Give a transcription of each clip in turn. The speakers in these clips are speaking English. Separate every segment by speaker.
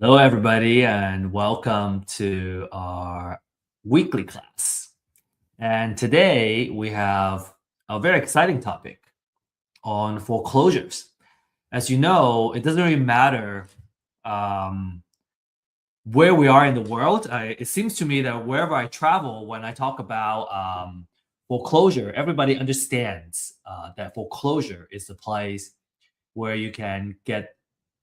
Speaker 1: Hello, everybody, and welcome to our weekly class. And today we have a very exciting topic on foreclosures. As you know, it doesn't really matter um, where we are in the world. It seems to me that wherever I travel, when I talk about foreclosure, everybody understands that foreclosure is the place where you can get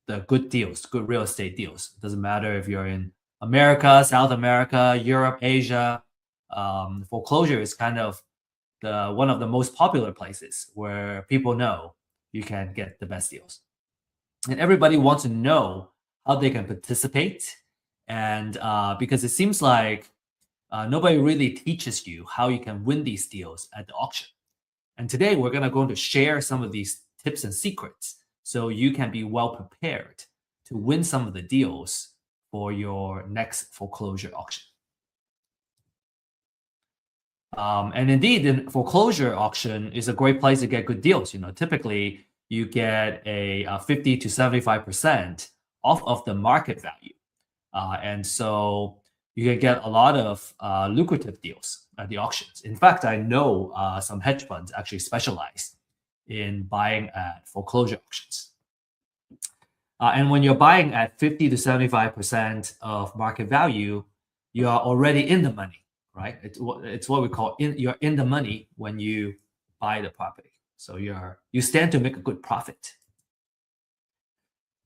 Speaker 1: the good deals, good real estate deals. It doesn't matter if you're in America, South America, Europe, Asia. Foreclosure is kind of the one of the most popular places where people know you can get the best deals, and everybody wants to know how they can participate. And because it seems like nobody really teaches you how you can win these deals at the auction. And today we're going to share some of these tips and secrets so you can be well prepared to win some of the deals for your next foreclosure auction. And indeed, the foreclosure auction is a great place to get good deals. Typically you get a 50 to 75% off of the market value. And so you can get a lot of lucrative deals at the auctions. In fact, I know some hedge funds actually specialize in buying at foreclosure auctions. And when you're buying at 50 to 75% of market value, you are already in the money, right? It's what we call you're in the money when you buy the property. So you stand to make a good profit.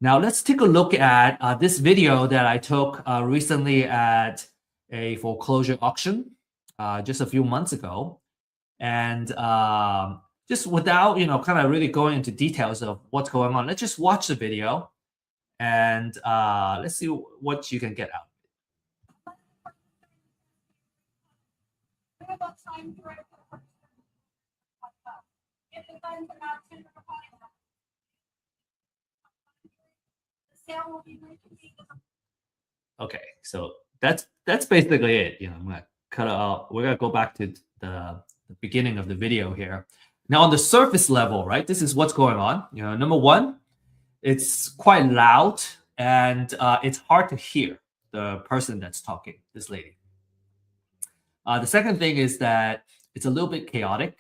Speaker 1: Now let's take a look at this video that I took recently at a foreclosure auction just a few months ago. And just without, kind of really going into details of what's going on, let's just watch the video and let's see what you can get out. Okay, so that's basically it. I'm gonna cut it out. We're gonna go back to the beginning of the video here. Now, on the surface level, right? This is what's going on. Number one, it's quite loud and it's hard to hear the person that's talking, this lady. The second thing is that it's a little bit chaotic,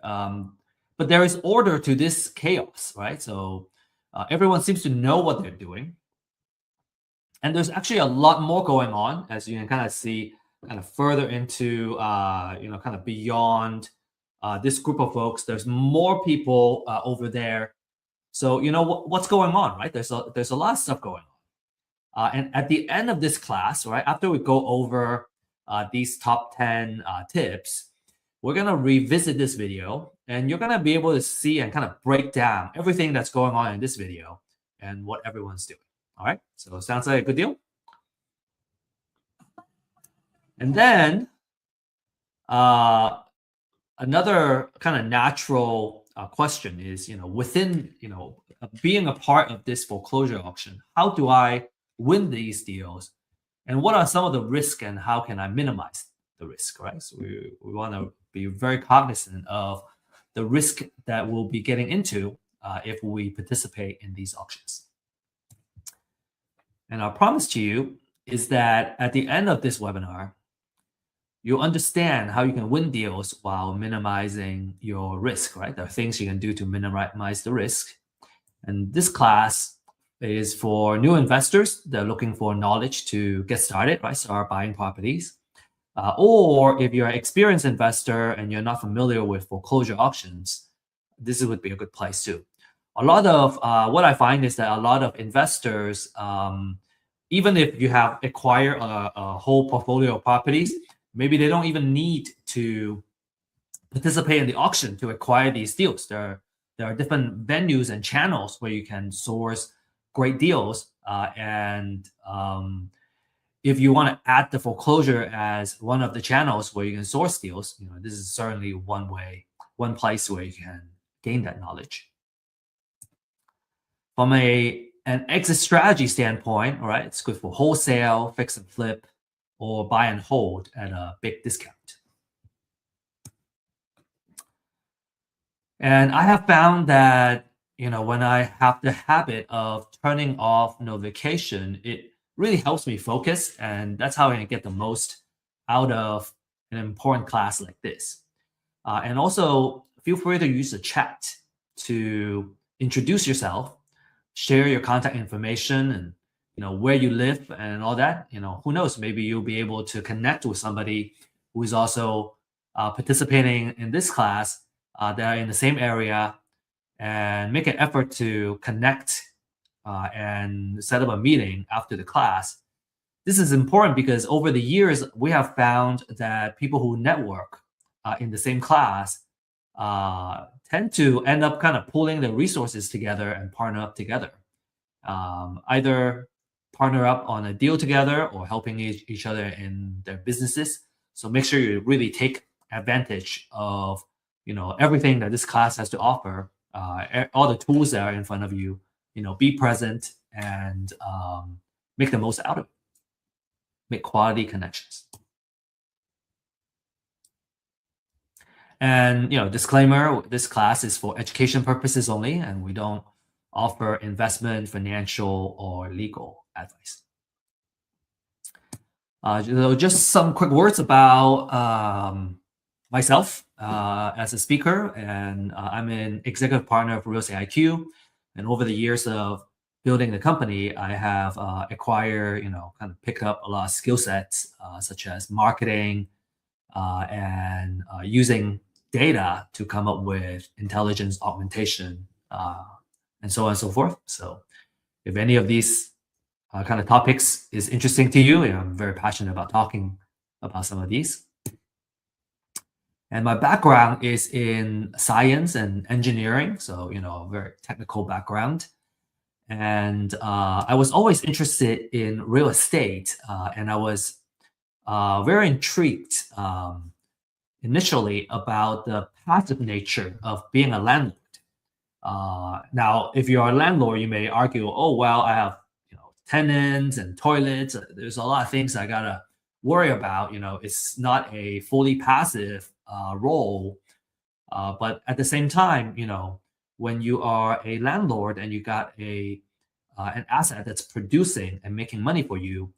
Speaker 1: but there is order to this chaos, right? So everyone seems to know what they're doing. And there's actually a lot more going on, as you can kind of see, kind of further into, kind of beyond this group of folks. There's more people over there. So what's going on, right? There's a lot of stuff going on. And at the end of this class, right, after we go over these top 10 tips, we're gonna revisit this video, and you're gonna be able to see and kind of break down everything that's going on in this video and what everyone's doing. All right, so sounds like a good deal. And then another kind of natural question is, within, being a part of this foreclosure auction, how do I win these deals? And what are some of the risks and how can I minimize the risk, right? So we want to be very cognizant of the risk that we'll be getting into if we participate in these auctions. And our promise to you is that at the end of this webinar, you'll understand how you can win deals while minimizing your risk, right? There are things you can do to minimize the risk. And this class is for new investors that are looking for knowledge to get started, right? Start buying properties. Or if you're an experienced investor and you're not familiar with foreclosure auctions, this would be a good place too. A lot of what I find is that a lot of investors, even if you have acquired a whole portfolio of properties, maybe they don't even need to participate in the auction to acquire these deals. There are different venues and channels where you can source great deals. If you want to add the foreclosure as one of the channels where you can source deals, this is certainly one place where you can gain that knowledge. From an exit strategy standpoint, all right, it's good for wholesale, fix and flip, or buy and hold at a big discount. And I have found that, when I have the habit of turning off notification, it really helps me focus, and that's how I can get the most out of an important class like this. And also, feel free to use the chat to introduce yourself, share your contact information, and where you live and all that. Who knows? Maybe you'll be able to connect with somebody who is also participating in this class that are in the same area, and make an effort to connect and set up a meeting after the class. This is important because over the years, we have found that people who network in the same class tend to end up kind of pulling the resources together and partner up together. Either partner up on a deal together or helping each other in their businesses. So make sure you really take advantage of everything that this class has to offer, all the tools that are in front of you. Be present and make the most out of it. Make quality connections. And disclaimer: this class is for education purposes only, and we don't offer investment, financial, or legal advice. Just some quick words about myself as a speaker, and I'm an executive partner of Real Estate IQ. And over the years of building the company, I have acquired, kind of picked up a lot of skill sets, such as marketing and using data to come up with intelligence augmentation, and so on and so forth. So if any of these kind of topics is interesting to you, I'm very passionate about talking about some of these. And my background is in science and engineering, so a very technical background. And I was always interested in real estate, and I was very intrigued initially about the passive nature of being a landlord. Now, if you're a landlord, you may argue, "Oh, well, I have tenants and toilets. There's a lot of things I gotta worry about. It's not a fully passive role." But at the same time, when you are a landlord and you got an asset that's producing and making money for you,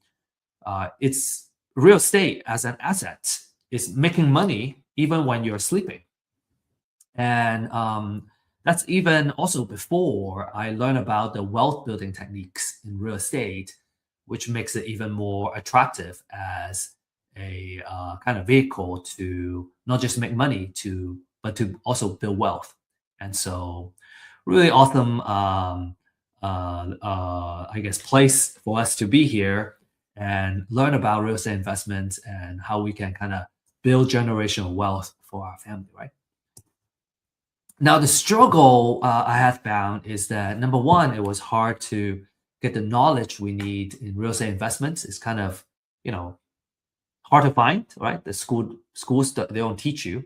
Speaker 1: it's real estate as an asset is making money even when you're sleeping. And that's even also before I learned about the wealth building techniques in real estate, which makes it even more attractive as a kind of vehicle to not just make money, but to also build wealth. And so, really awesome, I guess, place for us to be here and learn about real estate investments and how we can kind of build generational wealth for our family, right? Now, the struggle I have found is that, number one, it was hard to get the knowledge we need in real estate investments. It's kind of, hard to find, right? The schools, they don't teach you.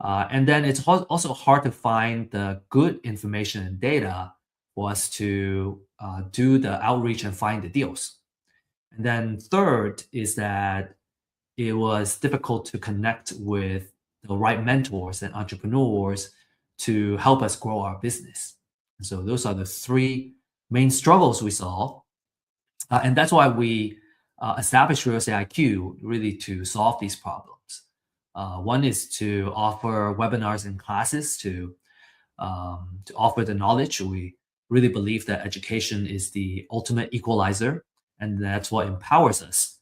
Speaker 1: And then it's also hard to find the good information and data for us to do the outreach and find the deals. And then third is that it was difficult to connect with the right mentors and entrepreneurs to help us grow our business. And so those are the three main struggles we saw. And that's why we established Real Estate IQ, really to solve these problems. One is to offer webinars and classes to offer the knowledge. We really believe that education is the ultimate equalizer, and that's what empowers us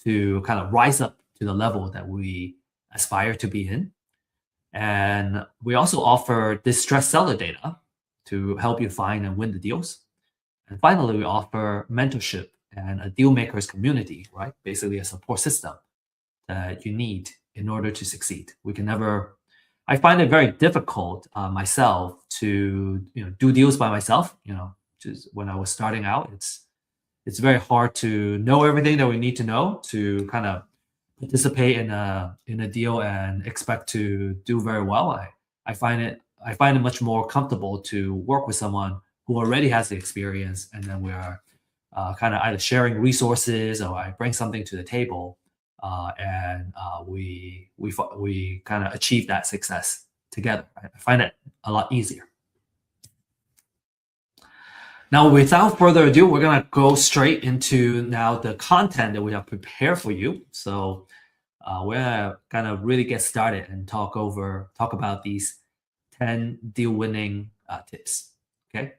Speaker 1: to kind of rise up to the level that we aspire to be in. And we also offer distressed seller data to help you find and win the deals. And finally, we offer mentorship and a deal makers community, right? Basically a support system that you need in order to succeed. I find it very difficult myself to do deals by myself. Just when I was starting out, it's very hard to know everything that we need to know to kind of participate in a deal and expect to do very well. I find it much more comfortable to work with someone who already has the experience, and then we are kind of either sharing resources or I bring something to the table, and we kind of achieve that success together. I find it a lot easier. Now, without further ado, we're going to go straight into now the content that we have prepared for you. So we're gonna kind of really get started and talk about these 10 deal winning tips. Okay.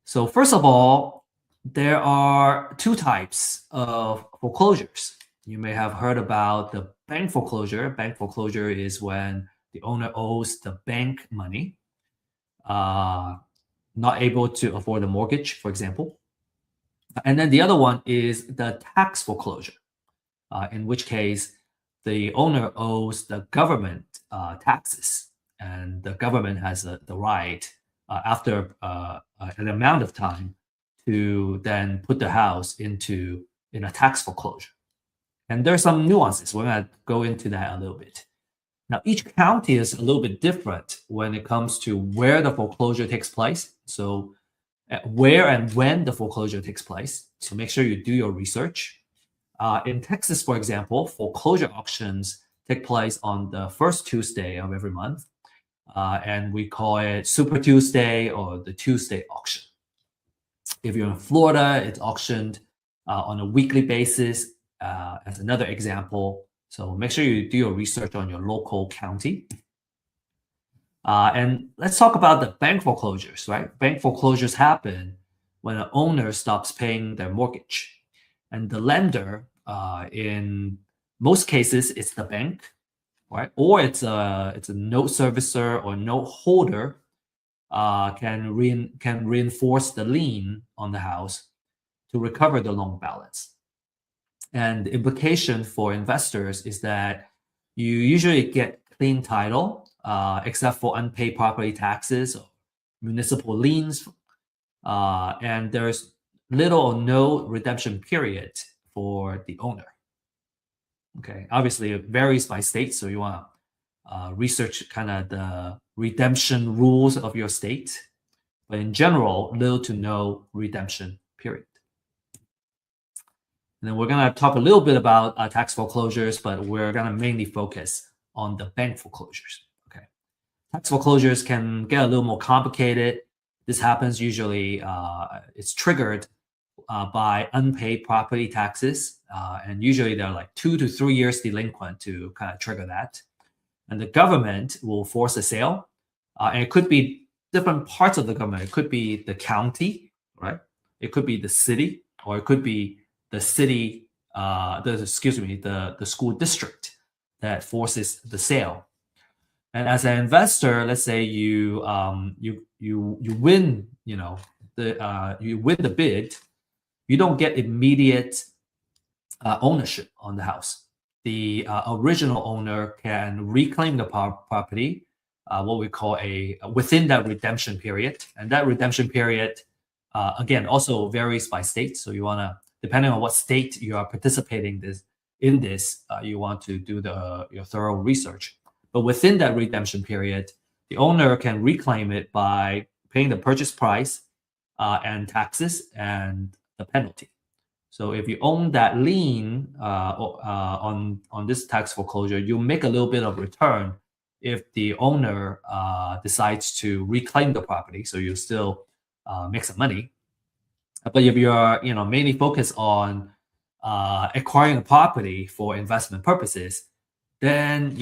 Speaker 1: So first of all, there are two types of foreclosures. You may have heard about the bank foreclosure. Bank foreclosure is when the owner owes the bank money, not able to afford a mortgage, for example. And then the other one is the tax foreclosure, in which case the owner owes the government taxes, and the government has the right after an amount of time to then put the house in a tax foreclosure. And there's some nuances. We're going to go into that a little bit. Now, each county is a little bit different when it comes to where the foreclosure takes place. So where and when the foreclosure takes place. So make sure you do your research. In Texas, for example, foreclosure auctions take place on the first Tuesday of every month. And we call it Super Tuesday or the Tuesday auction. If you're in Florida, it's auctioned on a weekly basis as another example. So make sure you do your research on your local county. And let's talk about the bank foreclosures, right? Bank foreclosures happen when an owner stops paying their mortgage. And the lender, in most cases, it's the bank, right? Or it's a note servicer or note holder can reinforce the lien on the house to recover the loan balance. And the implication for investors is that you usually get clean title, except for unpaid property taxes or municipal liens, and there's little or no redemption period for the owner. Okay, obviously it varies by state, so you want to research kind of the redemption rules of your state. But in general, little to no redemption period. And then we're going to talk a little bit about tax foreclosures, but we're going to mainly focus on the bank foreclosures. Okay, tax foreclosures can get a little more complicated. This happens usually, it's triggered by unpaid property taxes, and usually they're like 2 to 3 years delinquent to kind of trigger that. And the government will force a sale, and it could be different parts of the government. It could be the county, right? It could be the city, or it could be the city, the school district that forces the sale. And as an investor, let's say you win, you win the bid, you don't get immediate ownership on the house. The original owner can reclaim the property, what we call within that redemption period, and that redemption period, again, also varies by state. So you want to, depending on what state you are participating in this, you want to do your thorough research. But within that redemption period, the owner can reclaim it by paying the purchase price and taxes and the penalty. So if you own that lien on this tax foreclosure, you make a little bit of return if the owner decides to reclaim the property. So you still make some money. But if you're mainly focused on acquiring a property for investment purposes, then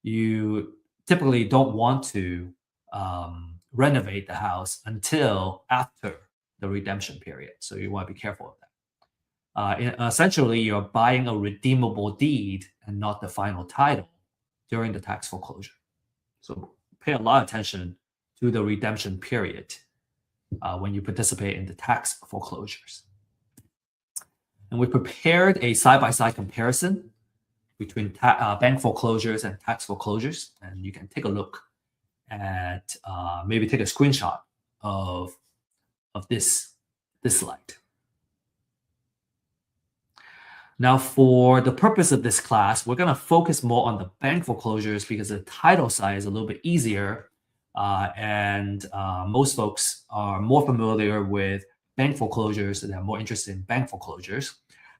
Speaker 1: you typically don't want to renovate the house until after the redemption period. So you want to be careful of that. Essentially, you're buying a redeemable deed and not the final title during the tax foreclosure. So pay a lot of attention to the redemption period when you participate in the tax foreclosures. And we prepared a side-by-side comparison between bank foreclosures and tax foreclosures. And you can take a look at, maybe take a screenshot of this slide. Now, for the purpose of this class, we're going to focus more on the bank foreclosures because the title side is a little bit easier. And most folks are more familiar with bank foreclosures and are more interested in bank foreclosures.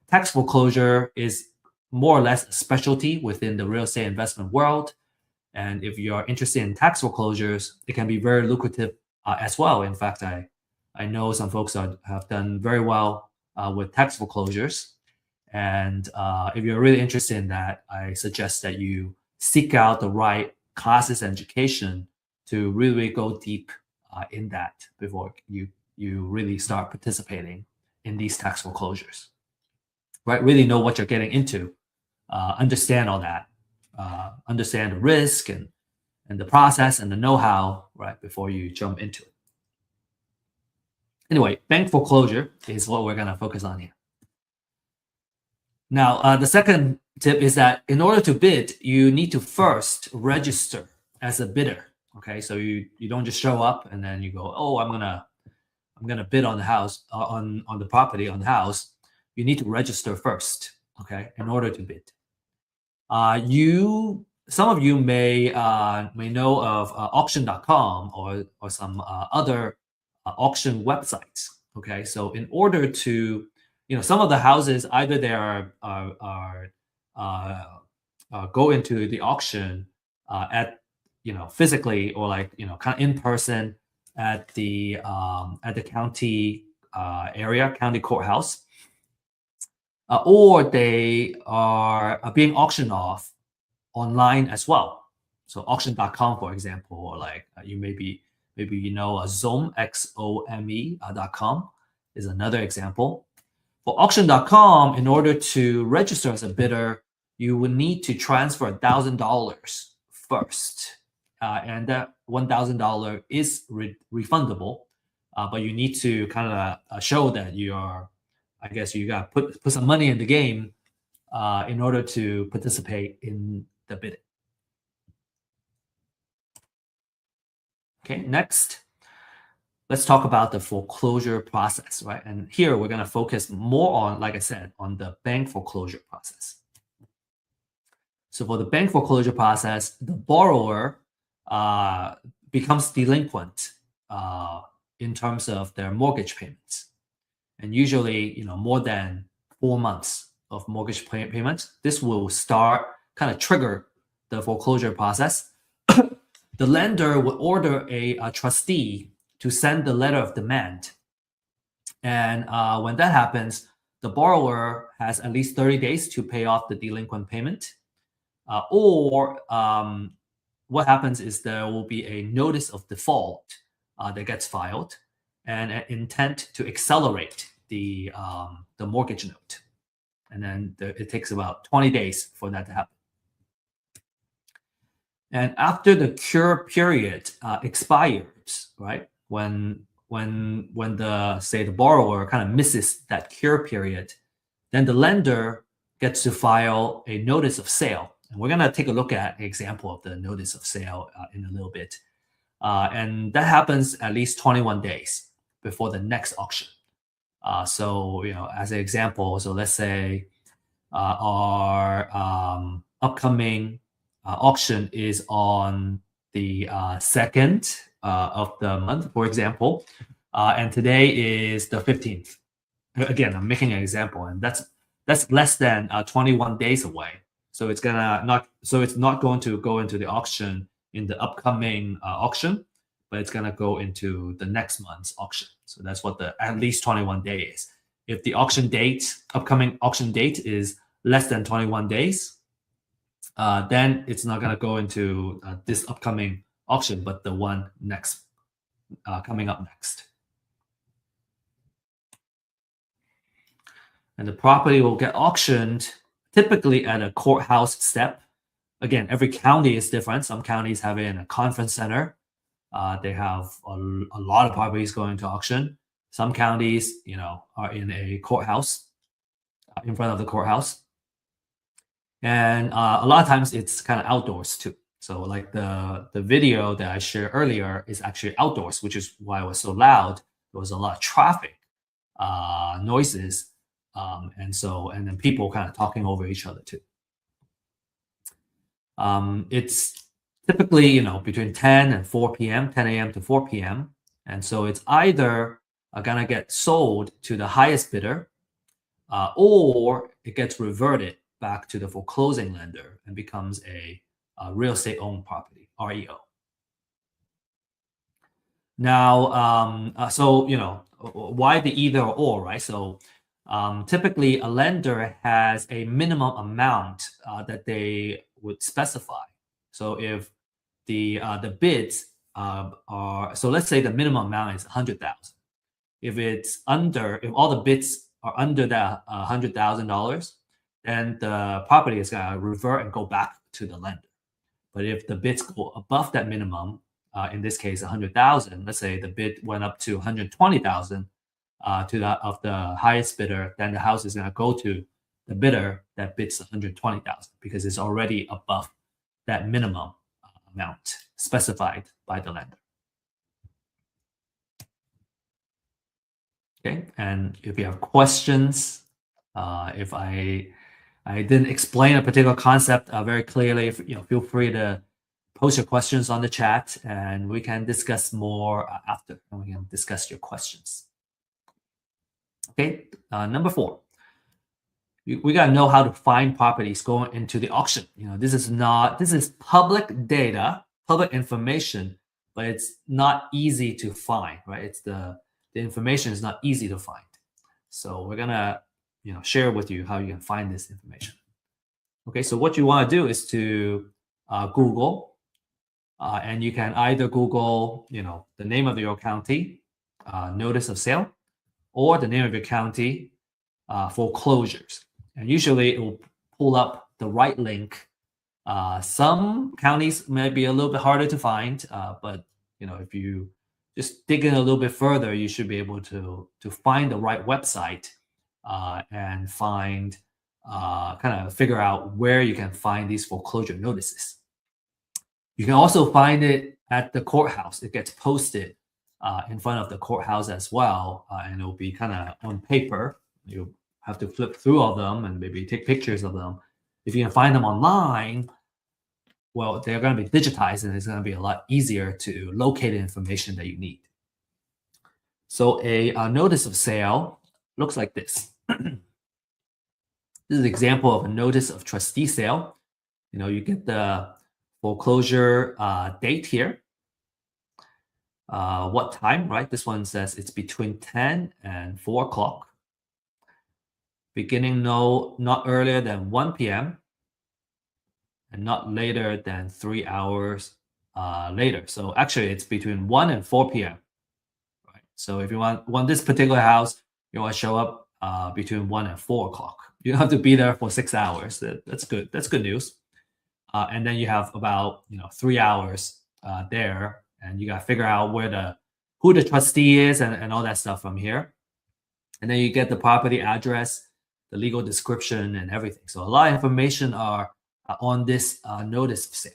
Speaker 1: Tax foreclosure is more or less a specialty within the real estate investment world. And if you're interested in tax foreclosures, it can be very lucrative as well. In fact, I I know some folks have done very well with tax foreclosures. And if you're really interested in that, I suggest that you seek out the right classes and education to really go deep in that before you really start participating in these tax foreclosures. Right? Really know what you're getting into, understand all that, understand the risk and the process and the know-how, right, before you jump into it. Anyway, bank foreclosure is what we're going to focus on here. Now, the second tip is that in order to bid, you need to first register as a bidder. Okay, so you don't just show up and then you go, oh, I'm gonna bid on the house on the property on the house. You need to register first. Okay, in order to bid. Some of you may know of auction.com or some other auction websites. Okay, so in order to some of the houses either they are go into the auction at physically or kind of in person at the county area, county courthouse, or they are being auctioned off online as well. So auction.com, for example, or you maybe Xome, XOME.com is another example. For auction.com, in order to register as a bidder, you will need to transfer $1,000 first. And that $1,000 is refundable, but you need to kind of show that you are, I guess you got to put some money in the game in order to participate in the bidding. Okay, next, let's talk about the foreclosure process, right? And here we're going to focus more on, like I said, on the bank foreclosure process. So for the bank foreclosure process, the borrower becomes delinquent in terms of their mortgage payments. And usually, more than 4 months of mortgage payments, this will start kind of trigger the foreclosure process. The lender will order a trustee to send the letter of demand. And when that happens, the borrower has at least 30 days to pay off the delinquent payment. Or what happens is there will be a notice of default that gets filed and an intent to accelerate the mortgage note. And then it takes about 20 days for that to happen. And after the cure period expires, right, when the borrower kind of misses that cure period, then the lender gets to file a notice of sale. And we're going to take a look at an example of the notice of sale in a little bit. And that happens at least 21 days before the next auction. So, as an example, so let's say our upcoming auction is on the 2nd of the month, for example, and today is the 15th. Again, I'm making an example, and that's less than 21 days away. So it's not going to go into the auction in the upcoming auction, but it's gonna go into the next month's auction. So that's what the at least 21 days is. If the upcoming auction date is less than 21 days, then it's not gonna go into this upcoming auction, but the one next coming up next. And the property will get auctioned typically at a courthouse step. Again, every county is different. Some counties have it in a conference center. They have a lot of properties going to auction. Some counties, are in a courthouse, in front of the courthouse. And a lot of times it's kind of outdoors too. So like the video that I shared earlier is actually outdoors, which is why it was so loud. There was a lot of traffic, noises, and then people kind of talking over each other too. It's typically, between 10 and 4 p.m., 10 a.m. to 4 p.m. And so it's either gonna get sold to the highest bidder, or it gets reverted back to the foreclosing lender and becomes a real estate owned property, REO. Now, so why the either or, right? So typically, a lender has a minimum amount that they would specify. So if the bids are, so let's say the minimum amount is 100,000. If all the bids are under that $100,000, then the property is gonna revert and go back to the lender. But if the bids go above that minimum, in this case, 100,000, let's say the bid went up to 120,000 to the of the highest bidder, then the house is going to go to the bidder that bids 120,000 because it's already above that minimum amount specified by the lender. Okay, and if you have questions, if I didn't explain a particular concept very clearly, feel free to post your questions on the chat, and we can discuss more after, and we can discuss your questions. Okay, number 4, we gotta know how to find properties going into the auction. This is public data, public information, but it's not easy to find, right? It's the information is not easy to find. So we're gonna share with you how you can find this information. Okay, so what you want to do is to Google, and you can either Google, the name of your county, notice of sale, or the name of your county, foreclosures. And usually it will pull up the right link. Some counties may be a little bit harder to find, but if you just dig in a little bit further, you should be able to find the right website and find kind of figure out where you can find these foreclosure notices. You can also find it at the courthouse. It gets posted in front of the courthouse as well, and it will be kind of on paper. You have to flip through all of them and maybe take pictures of them. If you can find them online, well, they're going to be digitized, and it's going to be a lot easier to locate the information that you need. So a notice of sale looks like this. This is an example of a notice of trustee sale. You get the foreclosure date here. What time, right? This one says it's between 10 and 4 o'clock. Beginning not earlier than 1 p.m. and not later than 3 hours later. So actually, it's between 1 and 4 p.m. Right? So if you want this particular house, you want to show up between 1 and 4 o'clock. You don't have to be there for 6 hours. That's good. That's good news. And then you have about 3 hours there, and you got to figure out who the trustee is and all that stuff from here. And then you get the property address, the legal description, and everything. So a lot of information are on this notice of sale.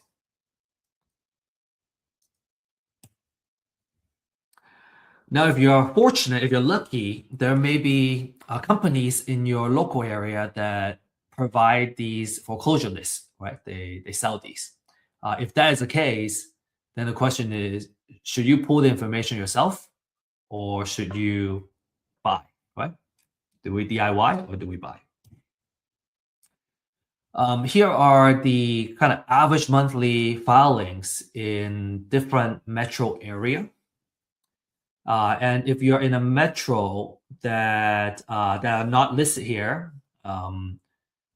Speaker 1: Now, if you're fortunate, if you're lucky, there may be companies in your local area that provide these foreclosure lists, right? They sell these. If that is the case, then the question is, should you pull the information yourself, or should you buy, right? Do we DIY or do we buy? Here are the kind of average monthly filings in different metro area. And if you're in a metro that are not listed here,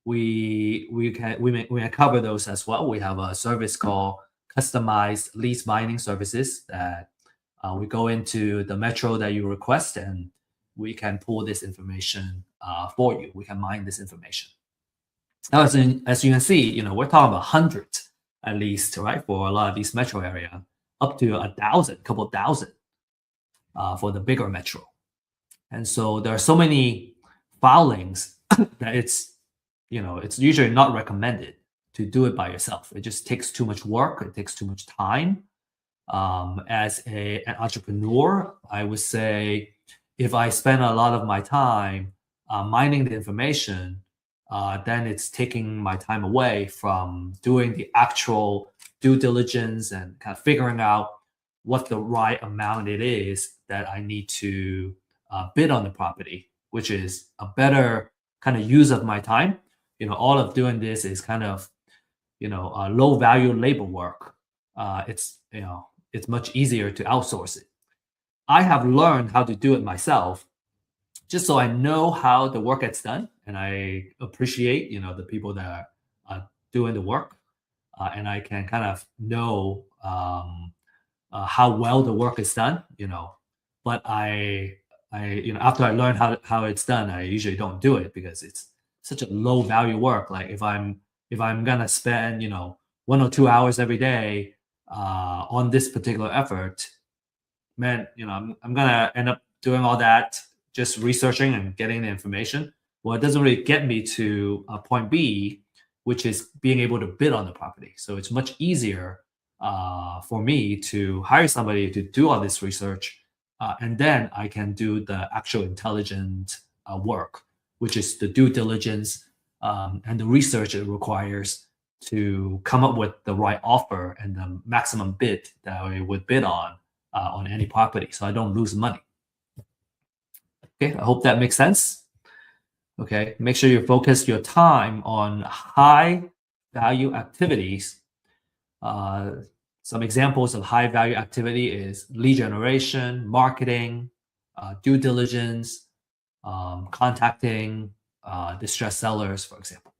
Speaker 1: we can cover those as well. We have a service called customized lease binding services that we go into the metro that you request, and we can pull this information for you. We can mine this information. Now, as you can see, we're talking about hundreds at least, right? For a lot of these metro area, up to 1,000, couple thousand for the bigger metro. And so there are so many filings that it's usually not recommended to do it by yourself. It just takes too much work. It takes too much time. As an entrepreneur, I would say if I spend a lot of my time mining the information, then it's taking my time away from doing the actual due diligence and kind of figuring out what the right amount it is that I need to bid on the property, which is a better kind of use of my time. All of doing this is kind of, low value labor work. It's much easier to outsource it. I have learned how to do it myself, just so I know how the work gets done, and I appreciate, the people that are doing the work, and I can kind of know how well the work is done. But after I learn how it's done, I usually don't do it because it's such a low value work. Like if I'm gonna spend 1 or 2 hours every day on this particular effort, man, I'm gonna end up doing all that, just researching and getting the information. Well, it doesn't really get me to point B, which is being able to bid on the property. So it's much easier for me to hire somebody to do all this research, and then I can do the actual intelligent work, which is the due diligence and the research it requires to come up with the right offer and the maximum bid that I would bid on any property, so I don't lose money. Okay, I hope that makes sense. Okay, make sure you focus your time on high value activities. Some examples of high value activity is lead generation, marketing, due diligence, contacting distressed sellers, for example.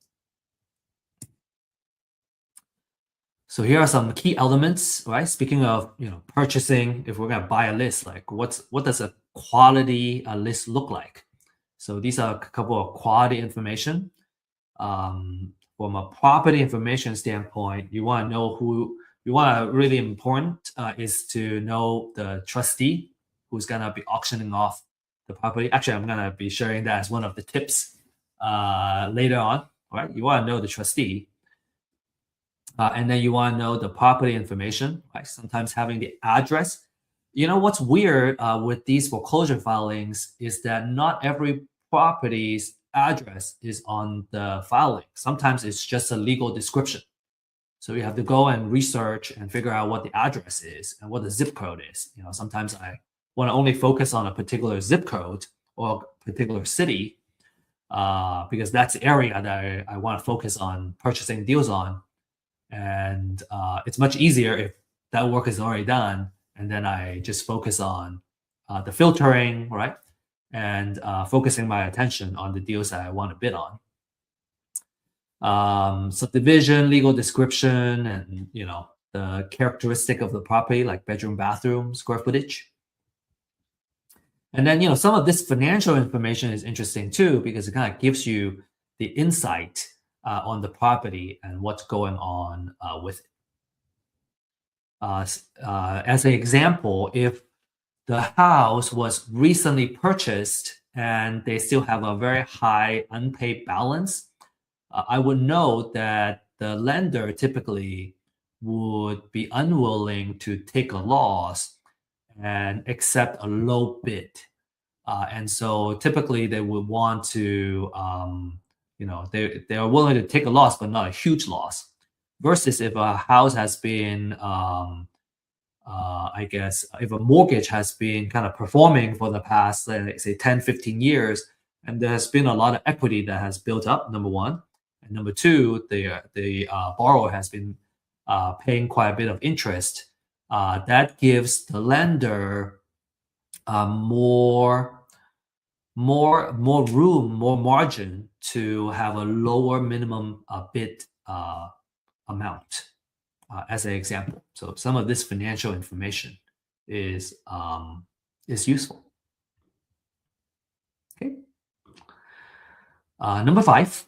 Speaker 1: So here are some key elements, right? Speaking of purchasing, if we're gonna buy a list, like what does a quality list look like? So these are a couple of quality information. From a property information standpoint, you want to know who you want to really important is to know the trustee who's gonna be auctioning off the property. Actually, I'm gonna be sharing that as one of the tips later on. Right? You want to know the trustee. And then you want to know the property information, right? Sometimes having the address. What's weird with these foreclosure filings is that not every property's address is on the filing. Sometimes it's just a legal description. So you have to go and research and figure out what the address is and what the zip code is. Sometimes I want to only focus on a particular zip code or a particular city because that's the area that I want to focus on purchasing deals on. And it's much easier if that work is already done, and then I just focus on the filtering, right? And focusing my attention on the deals that I want to bid on. Subdivision, legal description, and the characteristic of the property, like bedroom, bathroom, square footage. And then some of this financial information is interesting too, because it kind of gives you the insight on the property and what's going on with it. As an example, if the house was recently purchased and they still have a very high unpaid balance, I would note that the lender typically would be unwilling to take a loss and accept a low bid. And so typically they would want to they are willing to take a loss, but not a huge loss. Versus if a house has been, I guess, if a mortgage has been kind of performing for the past, let's say 10, 15 years, and there has been a lot of equity that has built up, number one. And number two, the borrower has been paying quite a bit of interest. That gives the lender more room, more margin to have a lower minimum bid amount, as an example. So some of this financial information is useful. Okay. Number 5,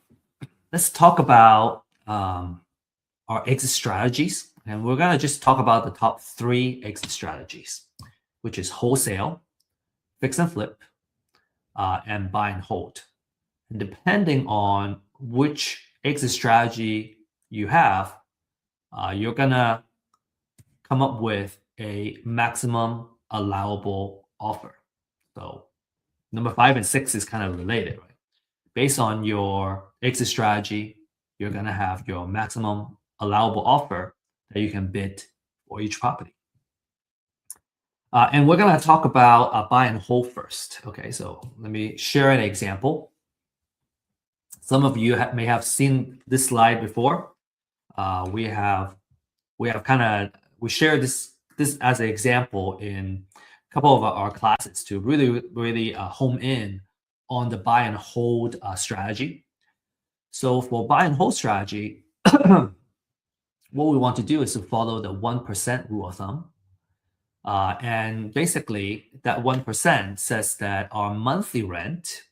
Speaker 1: let's talk about our exit strategies, and we're gonna just talk about the top 3 exit strategies, which is wholesale, fix and flip, and buy and hold. And depending on which exit strategy you have, you're gonna come up with a maximum allowable offer. So number 5 and 6 is kind of related, right? Based on your exit strategy, you're gonna have your maximum allowable offer that you can bid for each property. And we're going to talk about buy and hold first. Okay, so let me share an example. Some of you may have seen this slide before. We shared this as an example in couple of our classes to really home in on the buy and hold strategy. So for buy and hold strategy, what we want to do is to follow the 1% rule of thumb. And basically, that 1% says that our monthly rent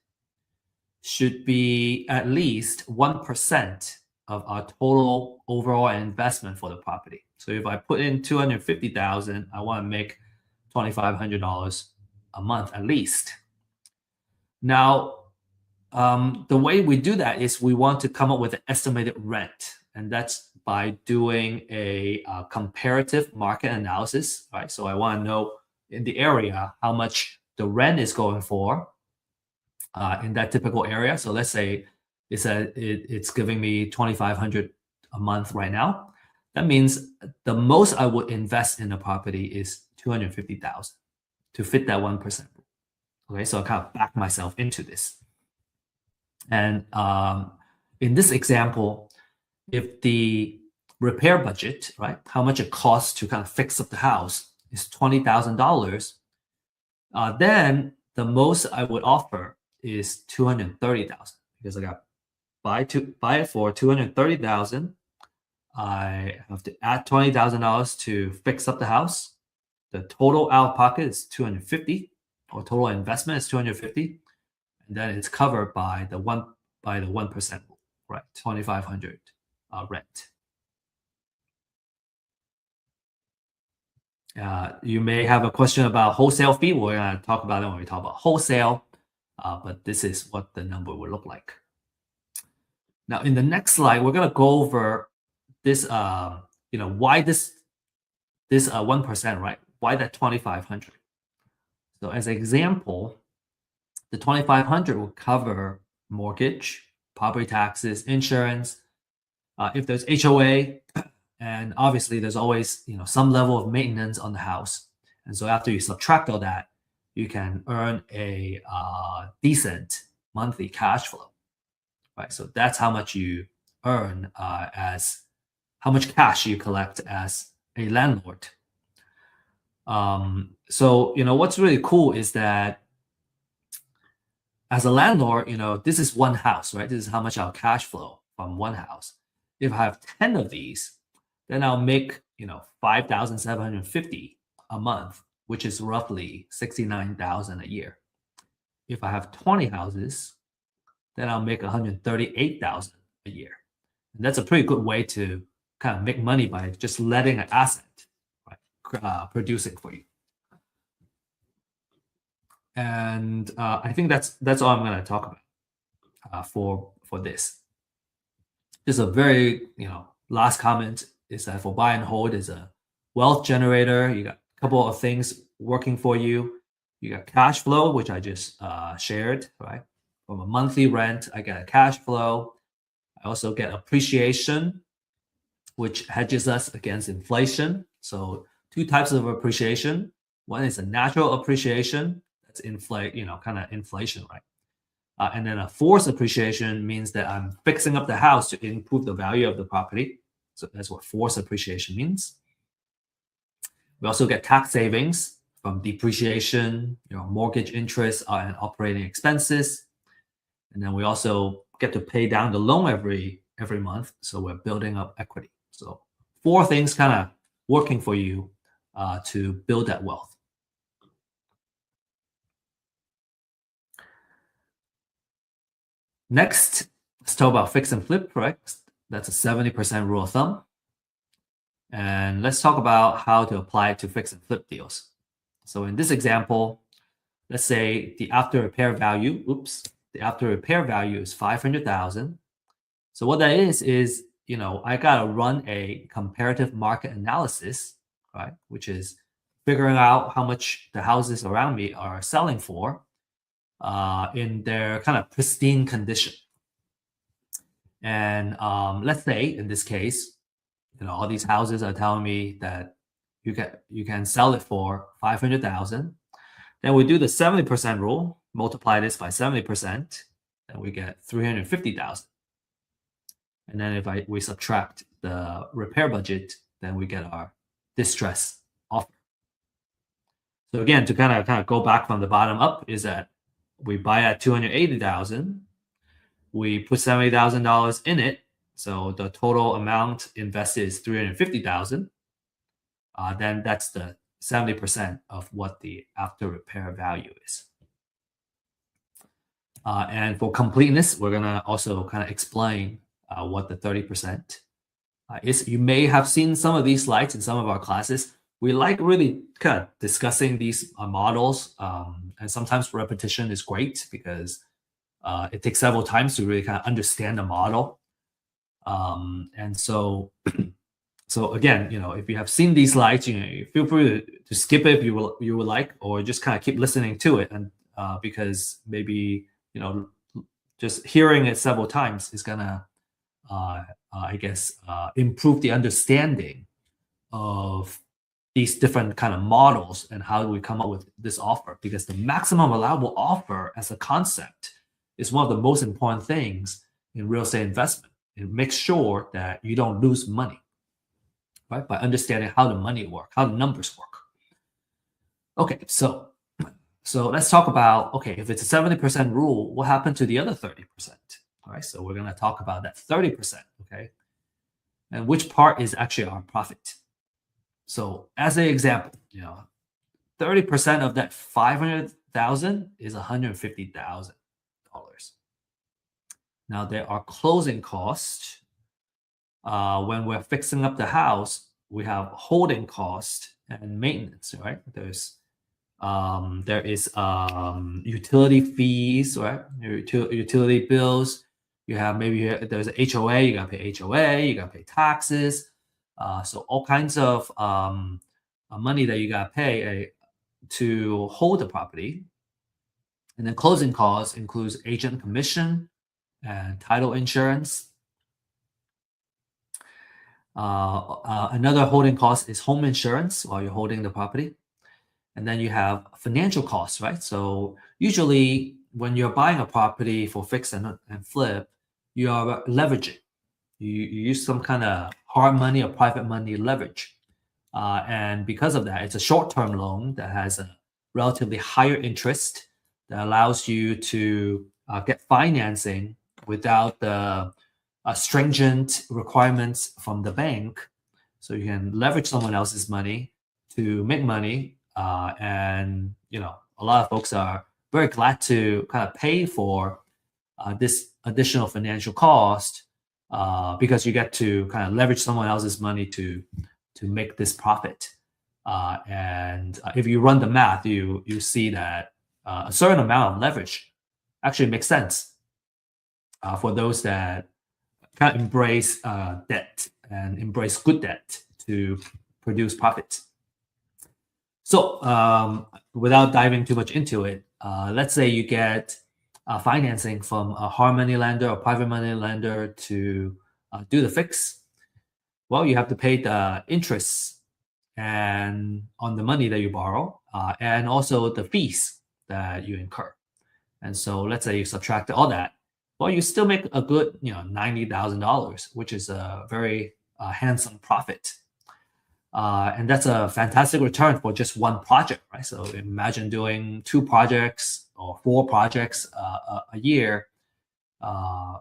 Speaker 1: should be at least 1% of our total overall investment for the property. So if I put in $250,000, I want to make $2,500 a month at least. Now, the way we do that is we want to come up with an estimated rent, and that's by doing a comparative market analysis, right? So I want to know in the area how much the rent is going for in that typical area. So let's say it's giving me $2,500 a month right now. That means the most I would invest in a property is $250,000 to fit that 1%. Okay, so I kind of back myself into this. And in this example, if the repair budget, right, how much it costs to kind of fix up the house is $20,000, then the most I would offer is $230,000 because I got buy it for $230,000. I have to add $20,000 to fix up the house. The total out of pocket is $250, or total investment is $250, and then it's covered by the 1% rule, right? $2,500 rent. You may have a question about wholesale fee. We're going to talk about it when we talk about wholesale, but this is what the number will look like. Now, in the next slide, we're going to go over this, why this 1%, right? Why that 2,500? So as an example, the 2,500 will cover mortgage, property taxes, insurance, if there's HOA, and obviously there's always some level of maintenance on the house. And so after you subtract all that, you can earn a decent monthly cash flow, right? So that's how much you earn as how much cash you collect as a landlord. So what's really cool is that as a landlord, this is one house, right? This is how much I'll cash flow from one house. If I have 10 of these, then I'll make $5,750 a month, which is roughly $69,000 a year. If I have 20 houses, then I'll make $138,000 a year. And that's a pretty good way to kind of make money by just letting an asset, right, producing for you. And I think that's all I'm going to talk about for this. Just a very last comment is that for buy and hold is a wealth generator. You got a couple of things working for you. You got cash flow, which I just shared, right? From a monthly rent, I get a cash flow. I also get appreciation, which hedges us against inflation. So two types of appreciation. One is a natural appreciation. That's kind of inflation, right? And then a forced appreciation means that I'm fixing up the house to improve the value of the property. So that's what forced appreciation means. We also get tax savings from depreciation, mortgage interest and operating expenses. And then we also get to pay down the loan every month. So we're building up equity. So 4 things kind of working for you to build that wealth. Next, let's talk about fix and flip, right? That's a 70% rule of thumb. And let's talk about how to apply it to fix and flip deals. So in this example, let's say the after repair value is 500,000. So what that is I gotta run a comparative market analysis, right? Which is figuring out how much the houses around me are selling for in their kind of pristine condition. And let's say in this case, all these houses are telling me that you can sell it for 500,000. Then we do the 70% rule, multiply this by 70%, then we get 350,000. And then if we subtract the repair budget, then we get our distress offer. So again, to kind of go back from the bottom up is that we buy at 280,000, we put $70,000 in it, so the total amount invested is 350,000. Then that's the 70% of what the after repair value is. And for completeness, we're gonna also kind of explain what the 30% is. You may have seen some of these slides in some of our classes. We like really kind of discussing these models, and sometimes repetition is great because it takes several times to really kind of understand the model. And so, so again, if you have seen these slides, feel free to skip it if you would like, or just kind of keep listening to it, and because maybe just hearing it several times is gonna, I guess, improve the understanding of these different kind of models and how do we come up with this offer. Because the maximum allowable offer as a concept is one of the most important things in real estate investment. It makes sure that you don't lose money, right? By understanding how the money work, how the numbers work. Okay, so let's talk about, okay, if it's a 70% rule, what happened to the other 30%? All right, so we're going to talk about that 30%, okay? And which part is actually our profit. So as an example, 30% of that 500,000 is $150,000. Now there are closing costs. When we're fixing up the house, we have holding cost and maintenance, right? There is utility fees, right? Utility bills. You have there's a HOA. You gotta pay HOA. You gotta pay taxes. So all kinds of money that you gotta pay to hold the property. And then closing costs includes agent commission and title insurance. Another holding cost is home insurance while you're holding the property. And then you have financial costs, right? So usually when you're buying a property for fix and flip, you are leveraging. You use some kind of hard money or private money leverage. And because of that, it's a short-term loan that has a relatively higher interest that allows you to get financing without the stringent requirements from the bank. So you can leverage someone else's money to make money. And a lot of folks are very glad to kind of pay for this additional financial cost because you get to kind of leverage someone else's money to make this profit. And if you run the math, you see that a certain amount of leverage actually makes sense for those that kind of embrace debt and embrace good debt to produce profits. So without diving too much into it, let's say you get financing from a hard money lender or private money lender to do the fix. Well, you have to pay the interest and on the money that you borrow, and also the fees that you incur. And so let's say you subtract all that. Well, you still make a good, $90,000, which is a very handsome profit. And that's a fantastic return for just one project, right? So imagine doing 2 projects or 4 projects a year.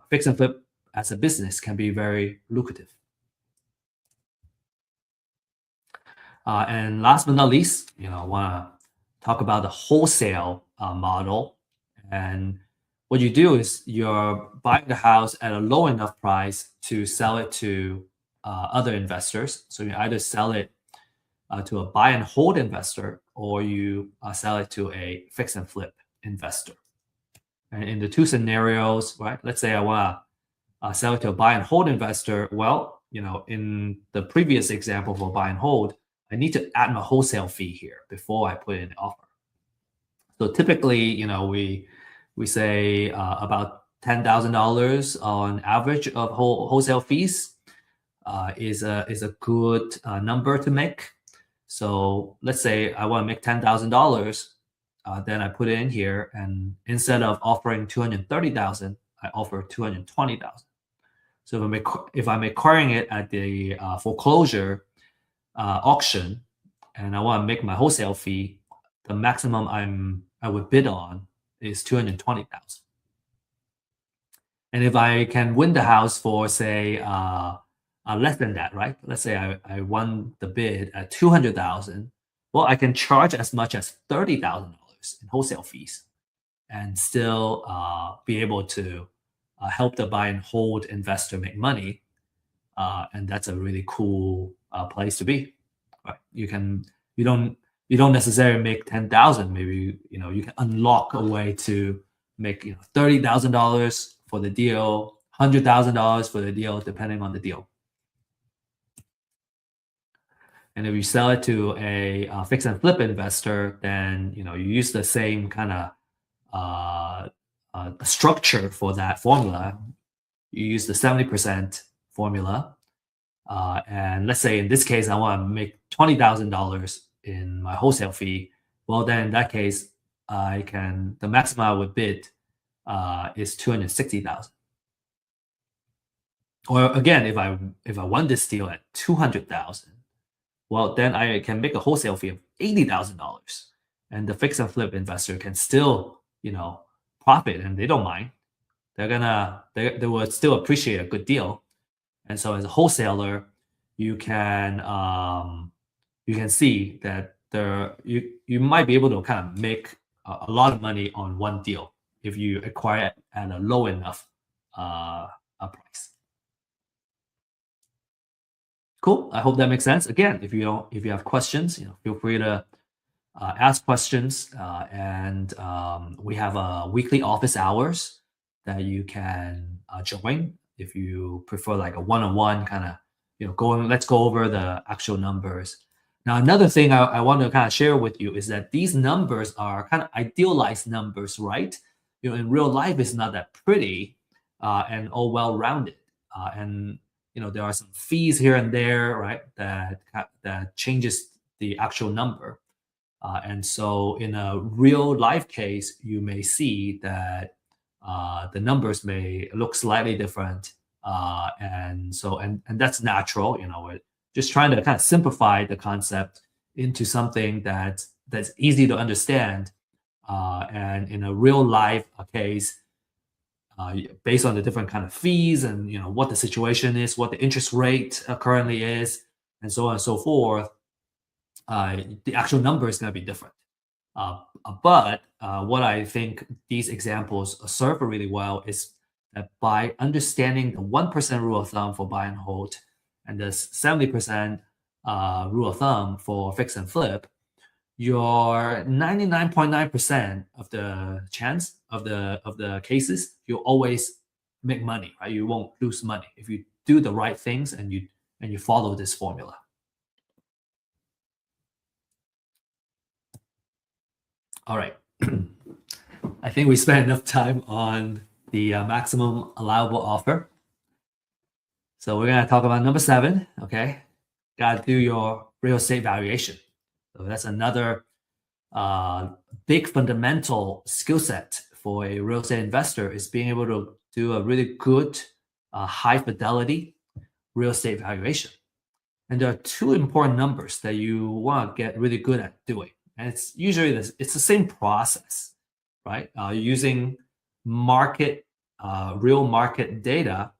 Speaker 1: Fix and flip as a business can be very lucrative. And last but not least, I want to talk about the wholesale model. And what you do is you're buying the house at a low enough price to sell it to other investors. So you either sell it to a buy and hold investor, or you sell it to a fix and flip investor. And in the 2 scenarios, right? Let's say I want to sell it to a buy and hold investor. Well, in the previous example for buy and hold, I need to add my wholesale fee here before I put in the offer. So typically, we say about $10,000 on average of wholesale fees is a good number to make. So let's say I want to make $10,000, then I put it in here, and instead of offering $230,000, I offer $220,000. So if I'm acquiring it at the foreclosure auction, and I want to make my wholesale fee the maximum I would bid on is 220,000. And if I can win the house for, say, less than that, right? Let's say I won the bid at 200,000. Well, I can charge as much as $30,000 in wholesale fees and still be able to help the buy and hold investor make money. And that's a really cool place to be. Right? You don't necessarily make 10,000. Maybe you can unlock a way to make $30,000 for the deal, $100,000 for the deal, depending on the deal. And if you sell it to a fix and flip investor, then you use the same kind of structure for that formula. You use the 70% formula, and let's say in this case I want to make $20,000 in my wholesale fee. Well, then in that case, the maximum I would bid is 260,000. Or again, if I won this deal at 200,000, well, then I can make a wholesale fee of $80,000, and the fix and flip investor can still profit, and they don't mind. They will still appreciate a good deal. And so as a wholesaler, you can see that you might be able to kind of make a lot of money on one deal if you acquire it at a low enough price. Cool. I hope that makes sense. Again, if you have questions, feel free to ask questions. And we have weekly office hours that you can join if you prefer like a one-on-one kind of let's go over the actual numbers. Now, another thing I want to kind of share with you is that these numbers are kind of idealized numbers, right? In real life, it's not that pretty and all well-rounded. And there are some fees here and there, right? That changes the actual number. And so in a real life case, you may see that the numbers may look slightly different. And that's natural. We're just trying to kind of simplify the concept into something that's easy to understand. And in a real life case, based on the different kind of fees and what the situation is, what the interest rate currently is, and so on and so forth, the actual number is going to be different. But what I think these examples serve really well is that by understanding the 1% rule of thumb for buy and hold and the 70% rule of thumb for fix and flip, your 99.9% of the chance of the cases, you always make money, right? You won't lose money if you do the right things and you follow this formula. All right. I think we spent enough time on the maximum allowable offer. So we're going to talk about number 7, okay? Got to do your real estate valuation. So that's another big fundamental skill set for a real estate investor is being able to do a really good high fidelity real estate valuation. And there are 2 important numbers that you want to get really good at doing. And it's usually it's the same process, right? Using real market data